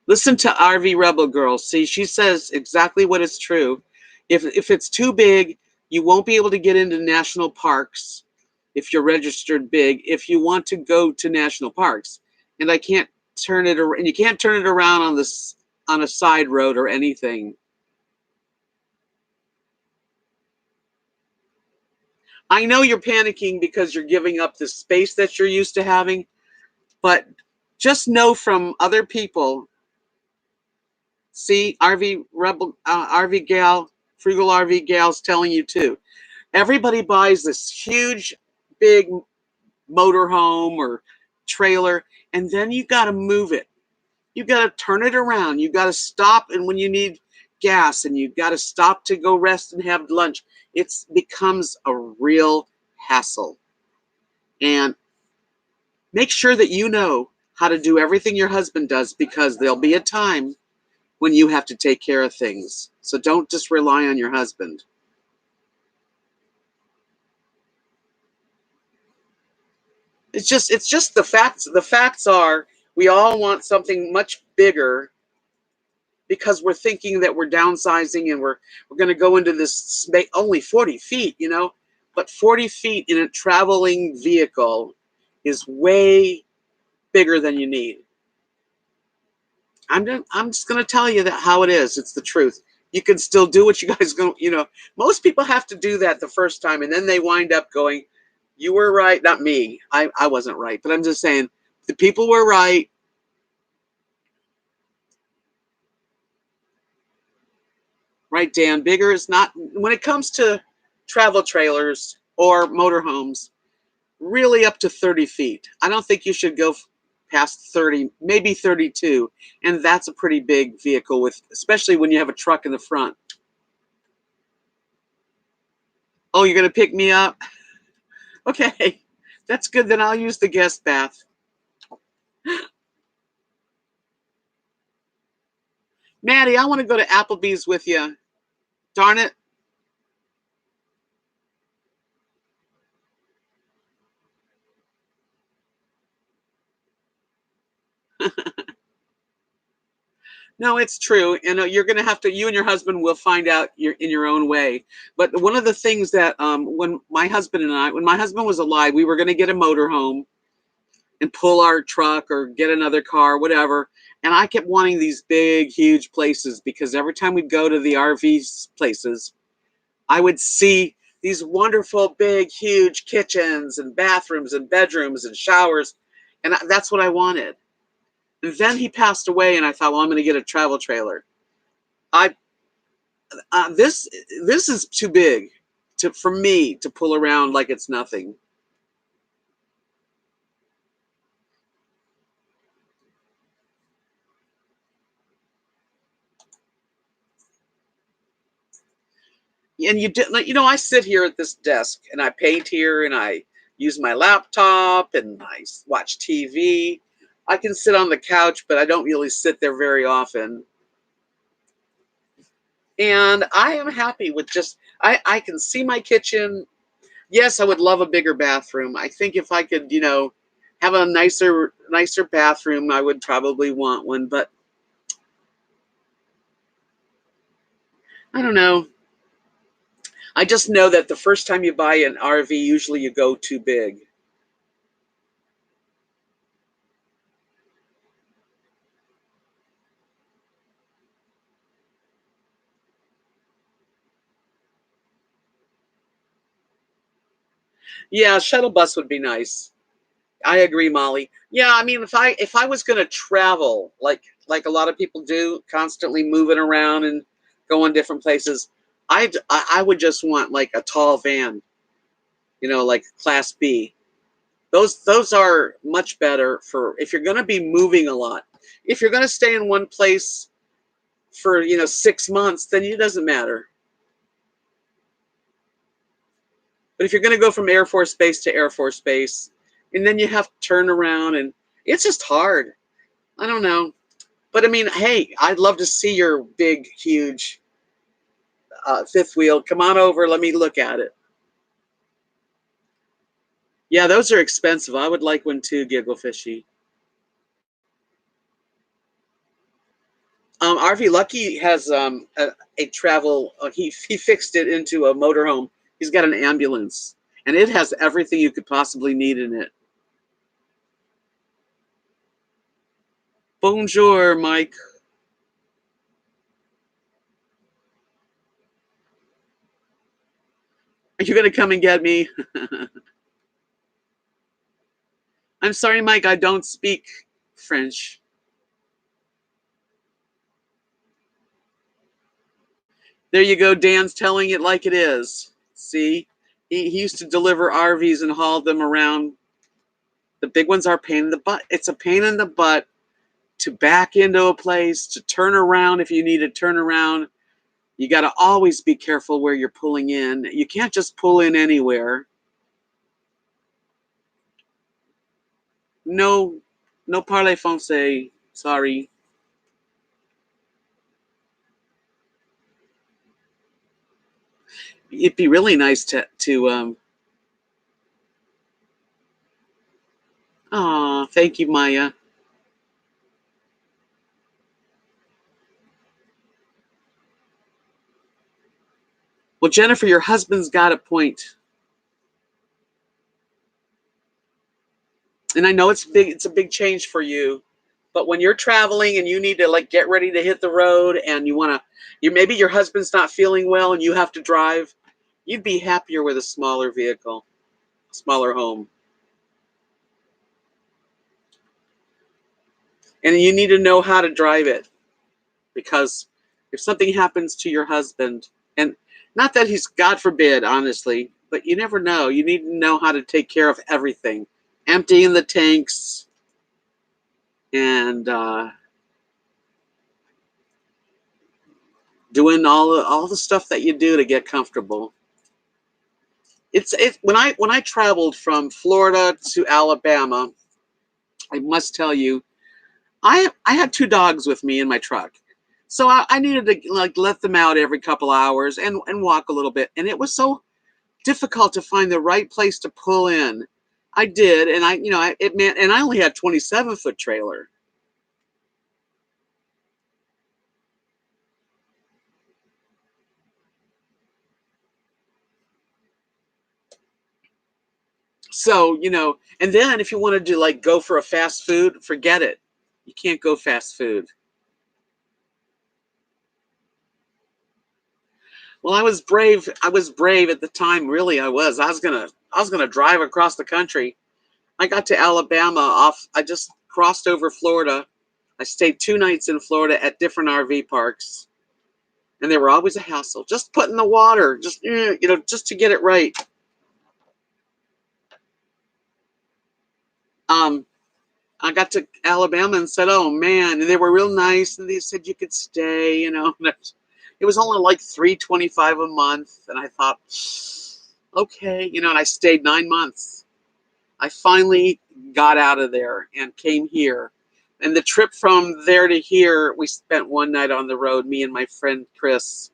Listen to RV Rebel Girl. See, she says exactly what is true. If it's too big, you won't be able to get into national parks if you're registered big, if you want to go to national parks. And I can't turn it around, and you can't turn it around on a side road or anything. I know you're panicking because you're giving up the space that you're used to having, but just know from other people. See, RV Rebel, RV Gal, Frugal RV Gal's telling you too. Everybody buys this huge, big motorhome or trailer, and then you got to move it. You got to turn it around. You got to stop, and when you need gas, and you got to stop to go rest and have lunch, it becomes a real hassle. And make sure that you know how to do everything your husband does, because there'll be a time when you have to take care of things. So don't just rely on your husband. It's just the facts. The facts are, we all want something much bigger because we're thinking that we're downsizing and we're going to go into this space, only 40 feet, but 40 feet in a traveling vehicle is way bigger than you need. I'm just going to tell you that how it is. It's the truth. You can still do what you guys go. Most people have to do that the first time, and then they wind up going, "You were right." Not me. I wasn't right, but I'm just saying the people were right. Right, Dan? Bigger is not, when it comes to travel trailers or motorhomes, really up to 30 feet. I don't think you should go past 30, maybe 32. And that's a pretty big vehicle, especially when you have a truck in the front. Oh, you're going to pick me up? Okay, that's good. Then I'll use the guest bath. Maddie, I want to go to Applebee's with you. Darn it. No, it's true. And you're going to have to, you and your husband will find out in your own way. But one of the things that when my husband was alive, we were going to get a motorhome and pull our truck or get another car, whatever. And I kept wanting these big, huge places because every time we'd go to the RV places, I would see these wonderful, big, huge kitchens and bathrooms and bedrooms and showers. And that's what I wanted. And then he passed away, and I thought, well, I'm going to get a travel trailer. I this is too big for me to pull around like it's nothing. And I sit here at this desk and I paint here and I use my laptop and I watch TV. I can sit on the couch, but I don't really sit there very often. And I am happy with I can see my kitchen. Yes, I would love a bigger bathroom. I think if I could, have a nicer bathroom, I would probably want one, but I don't know. I just know that the first time you buy an RV, usually you go too big. Yeah, shuttle bus would be nice. I agree, Molly. Yeah, I mean, if I was going to travel like a lot of people do, constantly moving around and going different places, I would just want like a tall van, like Class B. Those are much better for if you're going to be moving a lot. If you're going to stay in one place for 6 months, then it doesn't matter. But if you're going to go from Air Force Base to Air Force Base, and then you have to turn around, and it's just hard. I don't know. But I mean, hey, I'd love to see your big, huge fifth wheel. Come on over. Let me look at it. Yeah, those are expensive. I would like one too, Giggle Fishy. RV Lucky has a travel. He fixed it into a motorhome. He's got an ambulance, and it has everything you could possibly need in it. Bonjour, Mike. Are you gonna come and get me? I'm sorry, Mike. I don't speak French. There you go. Dan's telling it like it is. See, he used to deliver RVs and haul them around. The big ones are a pain in the butt. It's a pain in the butt to back into a place, to turn around if you need to turn around. You got to always be careful where you're pulling in. You can't just pull in anywhere. No, no parlez français. Sorry. It'd be really nice to. Aw, thank you, Maya. Well, Jennifer, your husband's got a point. And I know it's big. It's a big change for you. But when you're traveling and you need to like get ready to hit the road and you want to, maybe your husband's not feeling well and you have to drive, you'd be happier with a smaller vehicle, a smaller home. And you need to know how to drive it, because if something happens to your husband, and not that he's, God forbid, honestly, but you never know. You need to know how to take care of everything, emptying the tanks, and doing all the stuff that you do to get comfortable. It's when I traveled from Florida to Alabama, I must tell you, I had 2 dogs with me in my truck. So I needed to like let them out every couple hours and walk a little bit. And it was so difficult to find the right place to pull in. I did, and it meant, and I only had 27-foot trailer. So, and then if you wanted to like go for a fast food, forget it. You can't go fast food. Well, I was brave. I was brave at the time. Really, I was. I was gonna drive across the country. I got to Alabama off. I just crossed over Florida. I stayed 2 nights in Florida at different RV parks, and they were always a hassle. Just put in the water, just to get it right. Um, I got to Alabama and said, "Oh man," and they were real nice, and they said you could stay. It was only like $3.25 a month, and I thought, okay, and I stayed 9 months. I finally got out of there and came here. And the trip from there to here, we spent one night on the road, me and my friend Chris.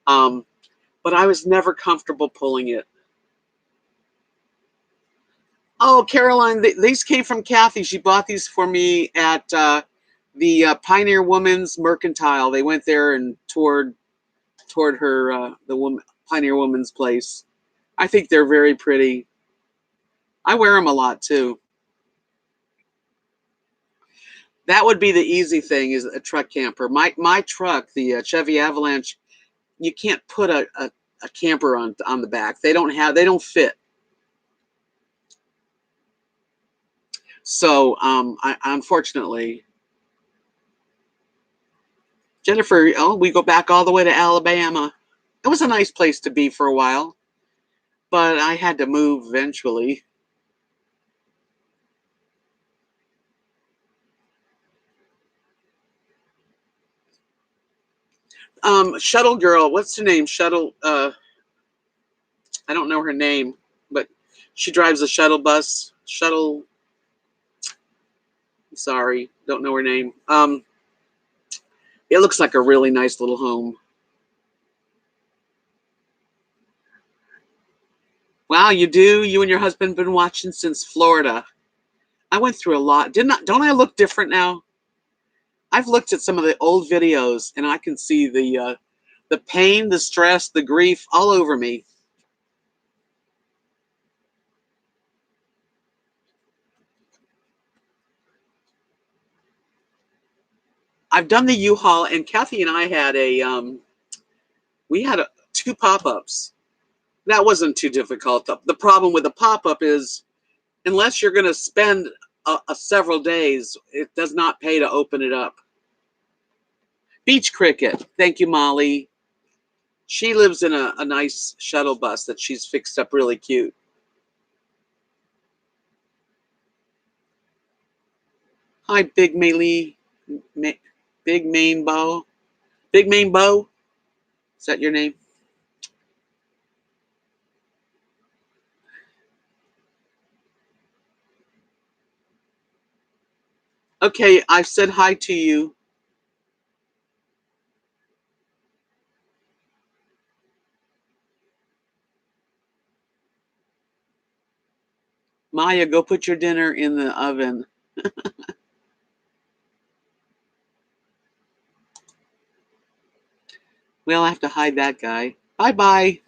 Um, but I was never comfortable pulling it. Oh, Caroline, these came from Kathy. She bought these for me at the Pioneer Woman's Mercantile. They went there and toward her the Pioneer Woman's place. I think they're very pretty. I wear them a lot too. That would be the easy thing, is a truck camper. My truck, the Chevy Avalanche, you can't put a camper on the back. They don't fit. So I unfortunately, Jennifer, oh, we go back all the way to Alabama. It was a nice place to be for a while, but I had to move eventually. Shuttle girl, what's her name? Shuttle. I don't know her name, but she drives a shuttle bus. Shuttle. Sorry, don't know her name. It looks like a really nice little home. Wow, you do? You and your husband been watching since Florida. I went through a lot. Don't I look different now? I've looked at some of the old videos and I can see the pain, the stress, the grief all over me. I've done the U-Haul, and Kathy and I had we had 2 pop-ups. That wasn't too difficult. The problem with the pop-up is, unless you're going to spend a several days, it does not pay to open it up. Beach Cricket. Thank you, Molly. She lives in a nice shuttle bus that she's fixed up really cute. Hi, Big Melee. Big Main Bow. Big Main Bow? Is that your name? Okay, I've said hi to you. Maya, go put your dinner in the oven. Well, I have to hide that guy. Bye-bye.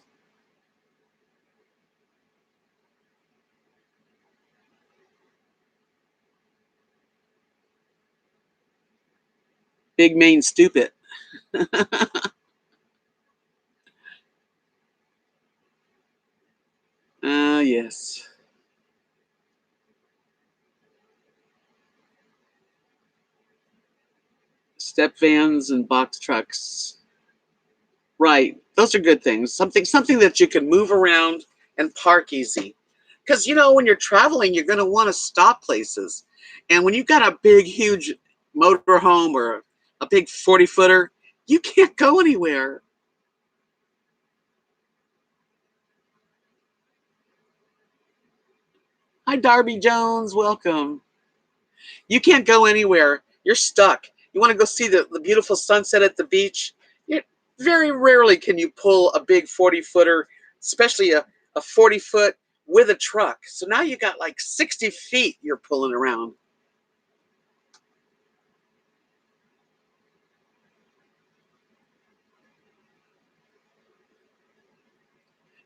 Big Main Stupid. Yes. Step vans and box trucks. Right. Those are good things. Something that you can move around and park easy. Because when you're traveling, you're going to want to stop places. And when you've got a big, huge motorhome or a big 40-footer, you can't go anywhere. Hi, Darby Jones. Welcome. You can't go anywhere. You're stuck. You want to go see the beautiful sunset at the beach? Very rarely can you pull a big 40-footer, especially a 40-foot with a truck. So now you got like 60 feet you're pulling around.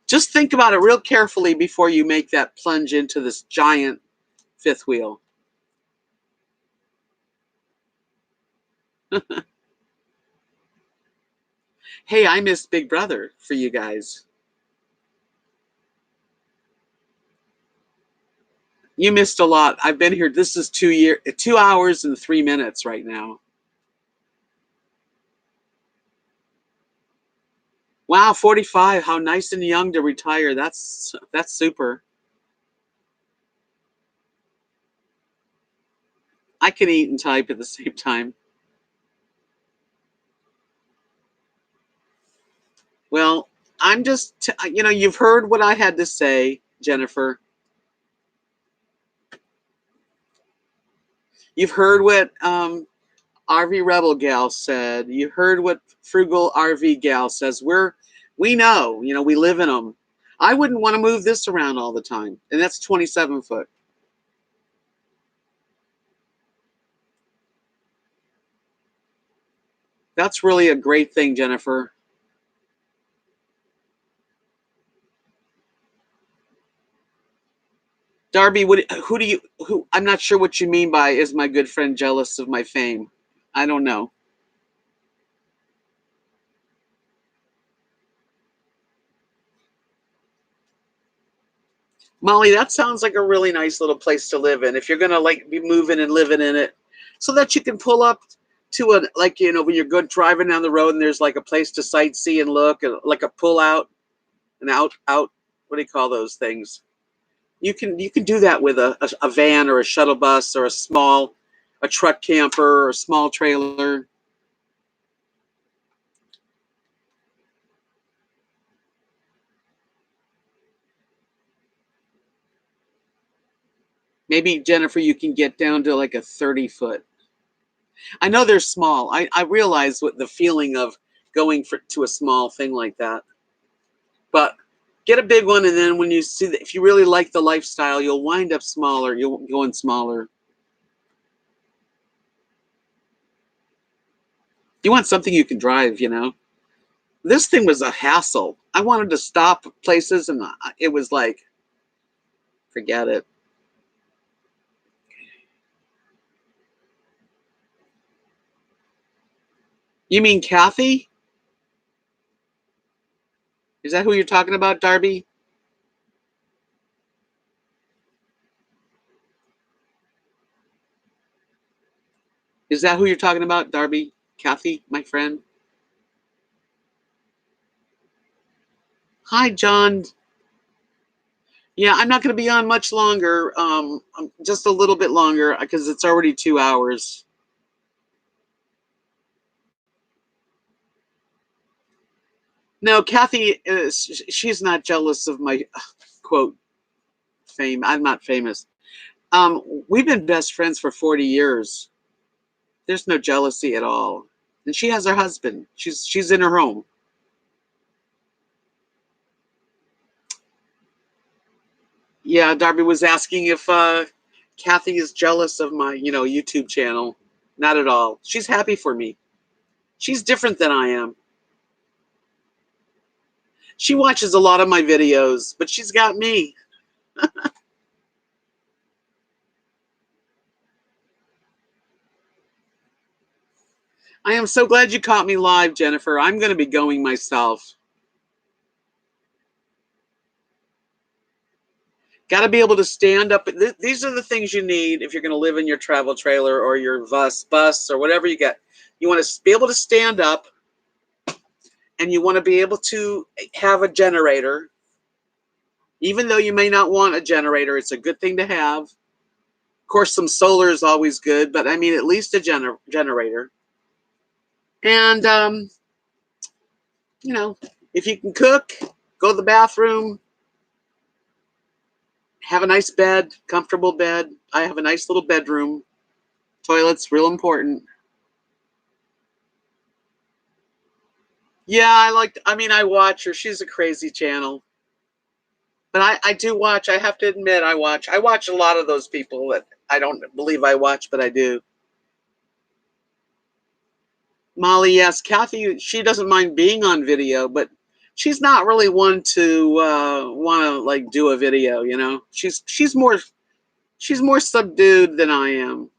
Just think about it real carefully before you make that plunge into this giant fifth wheel. Hey, I missed Big Brother for you guys. You missed a lot. I've been here. This is 2 hours and 3 minutes right now. Wow, 45. How nice and young to retire. That's super. I can eat and type at the same time. Well, I'm just, you've heard what I had to say, Jennifer. You've heard what RV Rebel Gal said. You heard what Frugal RV Gal says. We know, we live in them. I wouldn't want to move this around all the time. And that's 27 foot. That's really a great thing, Jennifer. Darby, who, I'm not sure what you mean by is my good friend jealous of my fame. I don't know. Molly, that sounds like a really nice little place to live in. If you're gonna like be moving and living in it, so that you can pull up to when you're good driving down the road and there's like a place to sightsee and look, and like a pull out, an out. What do you call those things? You can do that with a van or a shuttle bus or a truck camper or a small trailer. Maybe Jennifer, you can get down to like a 30-foot. I know they're small. I realize what the feeling of going to a small thing like that. But get a big one, and then when you see that, if you really like the lifestyle, you'll wind up smaller. You'll go in smaller. You want something you can drive, This thing was a hassle. I wanted to stop places, and it was like, forget it. You mean Kathy? Is that who you're talking about, Darby? Is that who you're talking about, Darby? Kathy, my friend? Hi, John. Yeah, I'm not going to be on much longer. Just a little bit longer because it's already 2 hours. No, Kathy, she's not jealous of my quote fame. I'm not famous. We've been best friends for 40 years. There's no jealousy at all. And she has her husband. She's in her home. Yeah, Darby was asking if Kathy is jealous of my, YouTube channel. Not at all. She's happy for me. She's different than I am. She watches a lot of my videos, but she's got me. I am so glad you caught me live, Jennifer. I'm going to be going myself. Got to be able to stand up. These are the things you need if you're going to live in your travel trailer or your bus or whatever you get. You want to be able to stand up, and you want to be able to have a generator. Even though you may not want a generator, it's a good thing to have. Of course, some solar is always good, but I mean, at least a generator. And, you know, if you can cook, go to the bathroom, have a nice bed, comfortable bed. I have a nice little bedroom. Toilet's real important. Yeah, I watch her. She's a crazy channel. But I do watch. I have to admit, I watch. I watch a lot of those people that I don't believe I watch, but I do. Molly, yes. Kathy, she doesn't mind being on video, but she's not really one to want to like do a video, you know. She's more subdued than I am.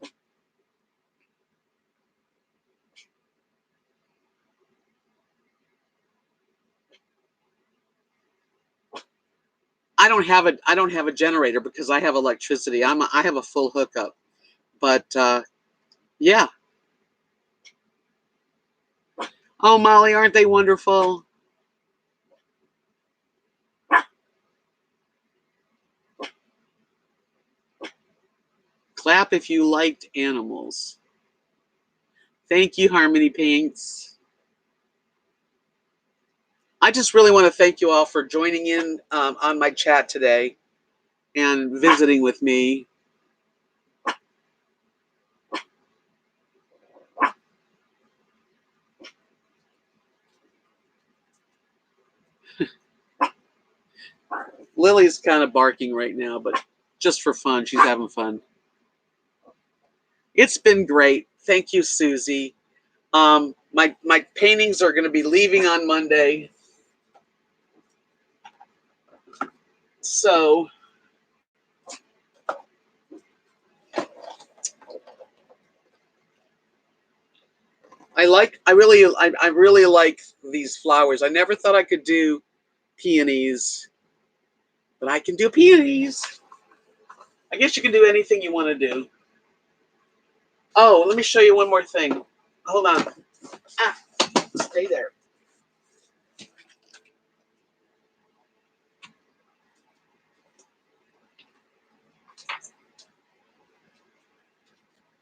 I don't have a generator because I have electricity. I have a full hookup. But yeah. Oh, Molly, aren't they wonderful? Clap if you liked animals. Thank you, Harmony Paints. I just really want to thank you all for joining in on my chat today and visiting with me. Lily's kind of barking right now, but just for fun. She's having fun. It's been great. Thank you, Susie. My paintings are going to be leaving on Monday. So I really like these flowers. I never thought I could do peonies, but I can do peonies. I guess you can do anything you want to do. Oh, let me show you one more thing. Hold on. Stay there.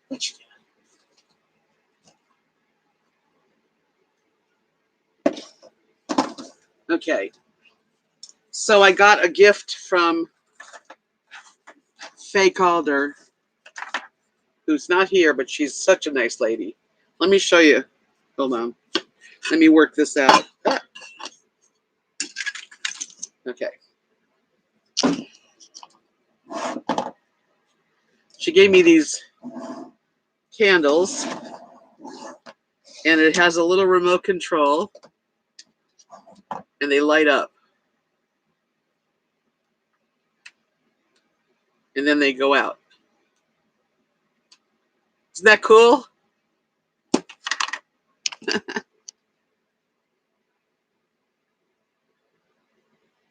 What you doing? Okay. So I got a gift from Faye Calder, who's not here, but she's such a nice lady. Let me show you. Hold on. Let me work this out. Okay. She gave me these candles, and it has a little remote control, and they light up. And then they go out. Isn't that cool?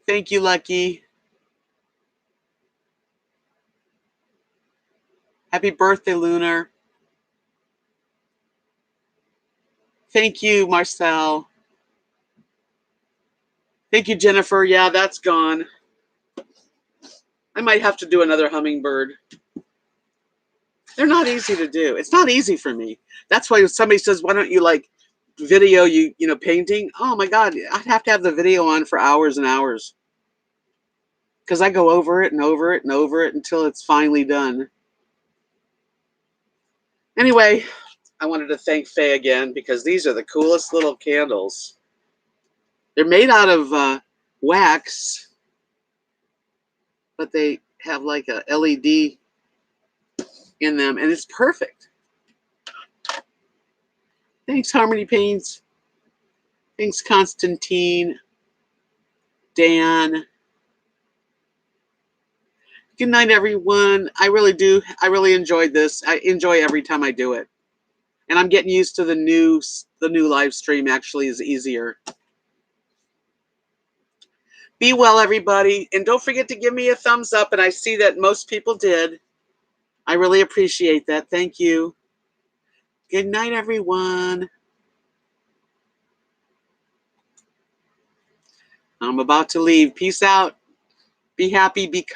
Thank you, Lucky. Happy birthday, Lunar. Thank you, Marcel. Thank you, Jennifer. Yeah, that's gone. I might have to do another hummingbird. They're not easy to do. It's not easy for me. That's why if somebody says, why don't you like video you know painting? Oh my God, I'd have to have the video on for hours and hours. Because I go over it and over it and over it until it's finally done. Anyway, I wanted to thank Faye again because these are the coolest little candles. They're made out of wax, but they have like a LED in them, and it's perfect. Thanks, Harmony Paints. Thanks, Constantine. Dan. Good night, everyone. I really do. I really enjoyed this. I enjoy every time I do it. And I'm getting used to the new live stream. Actually is easier. Be well, everybody. And don't forget to give me a thumbs up. And I see that most people did. I really appreciate that. Thank you. Good night, everyone. I'm about to leave. Peace out. Be happy. Be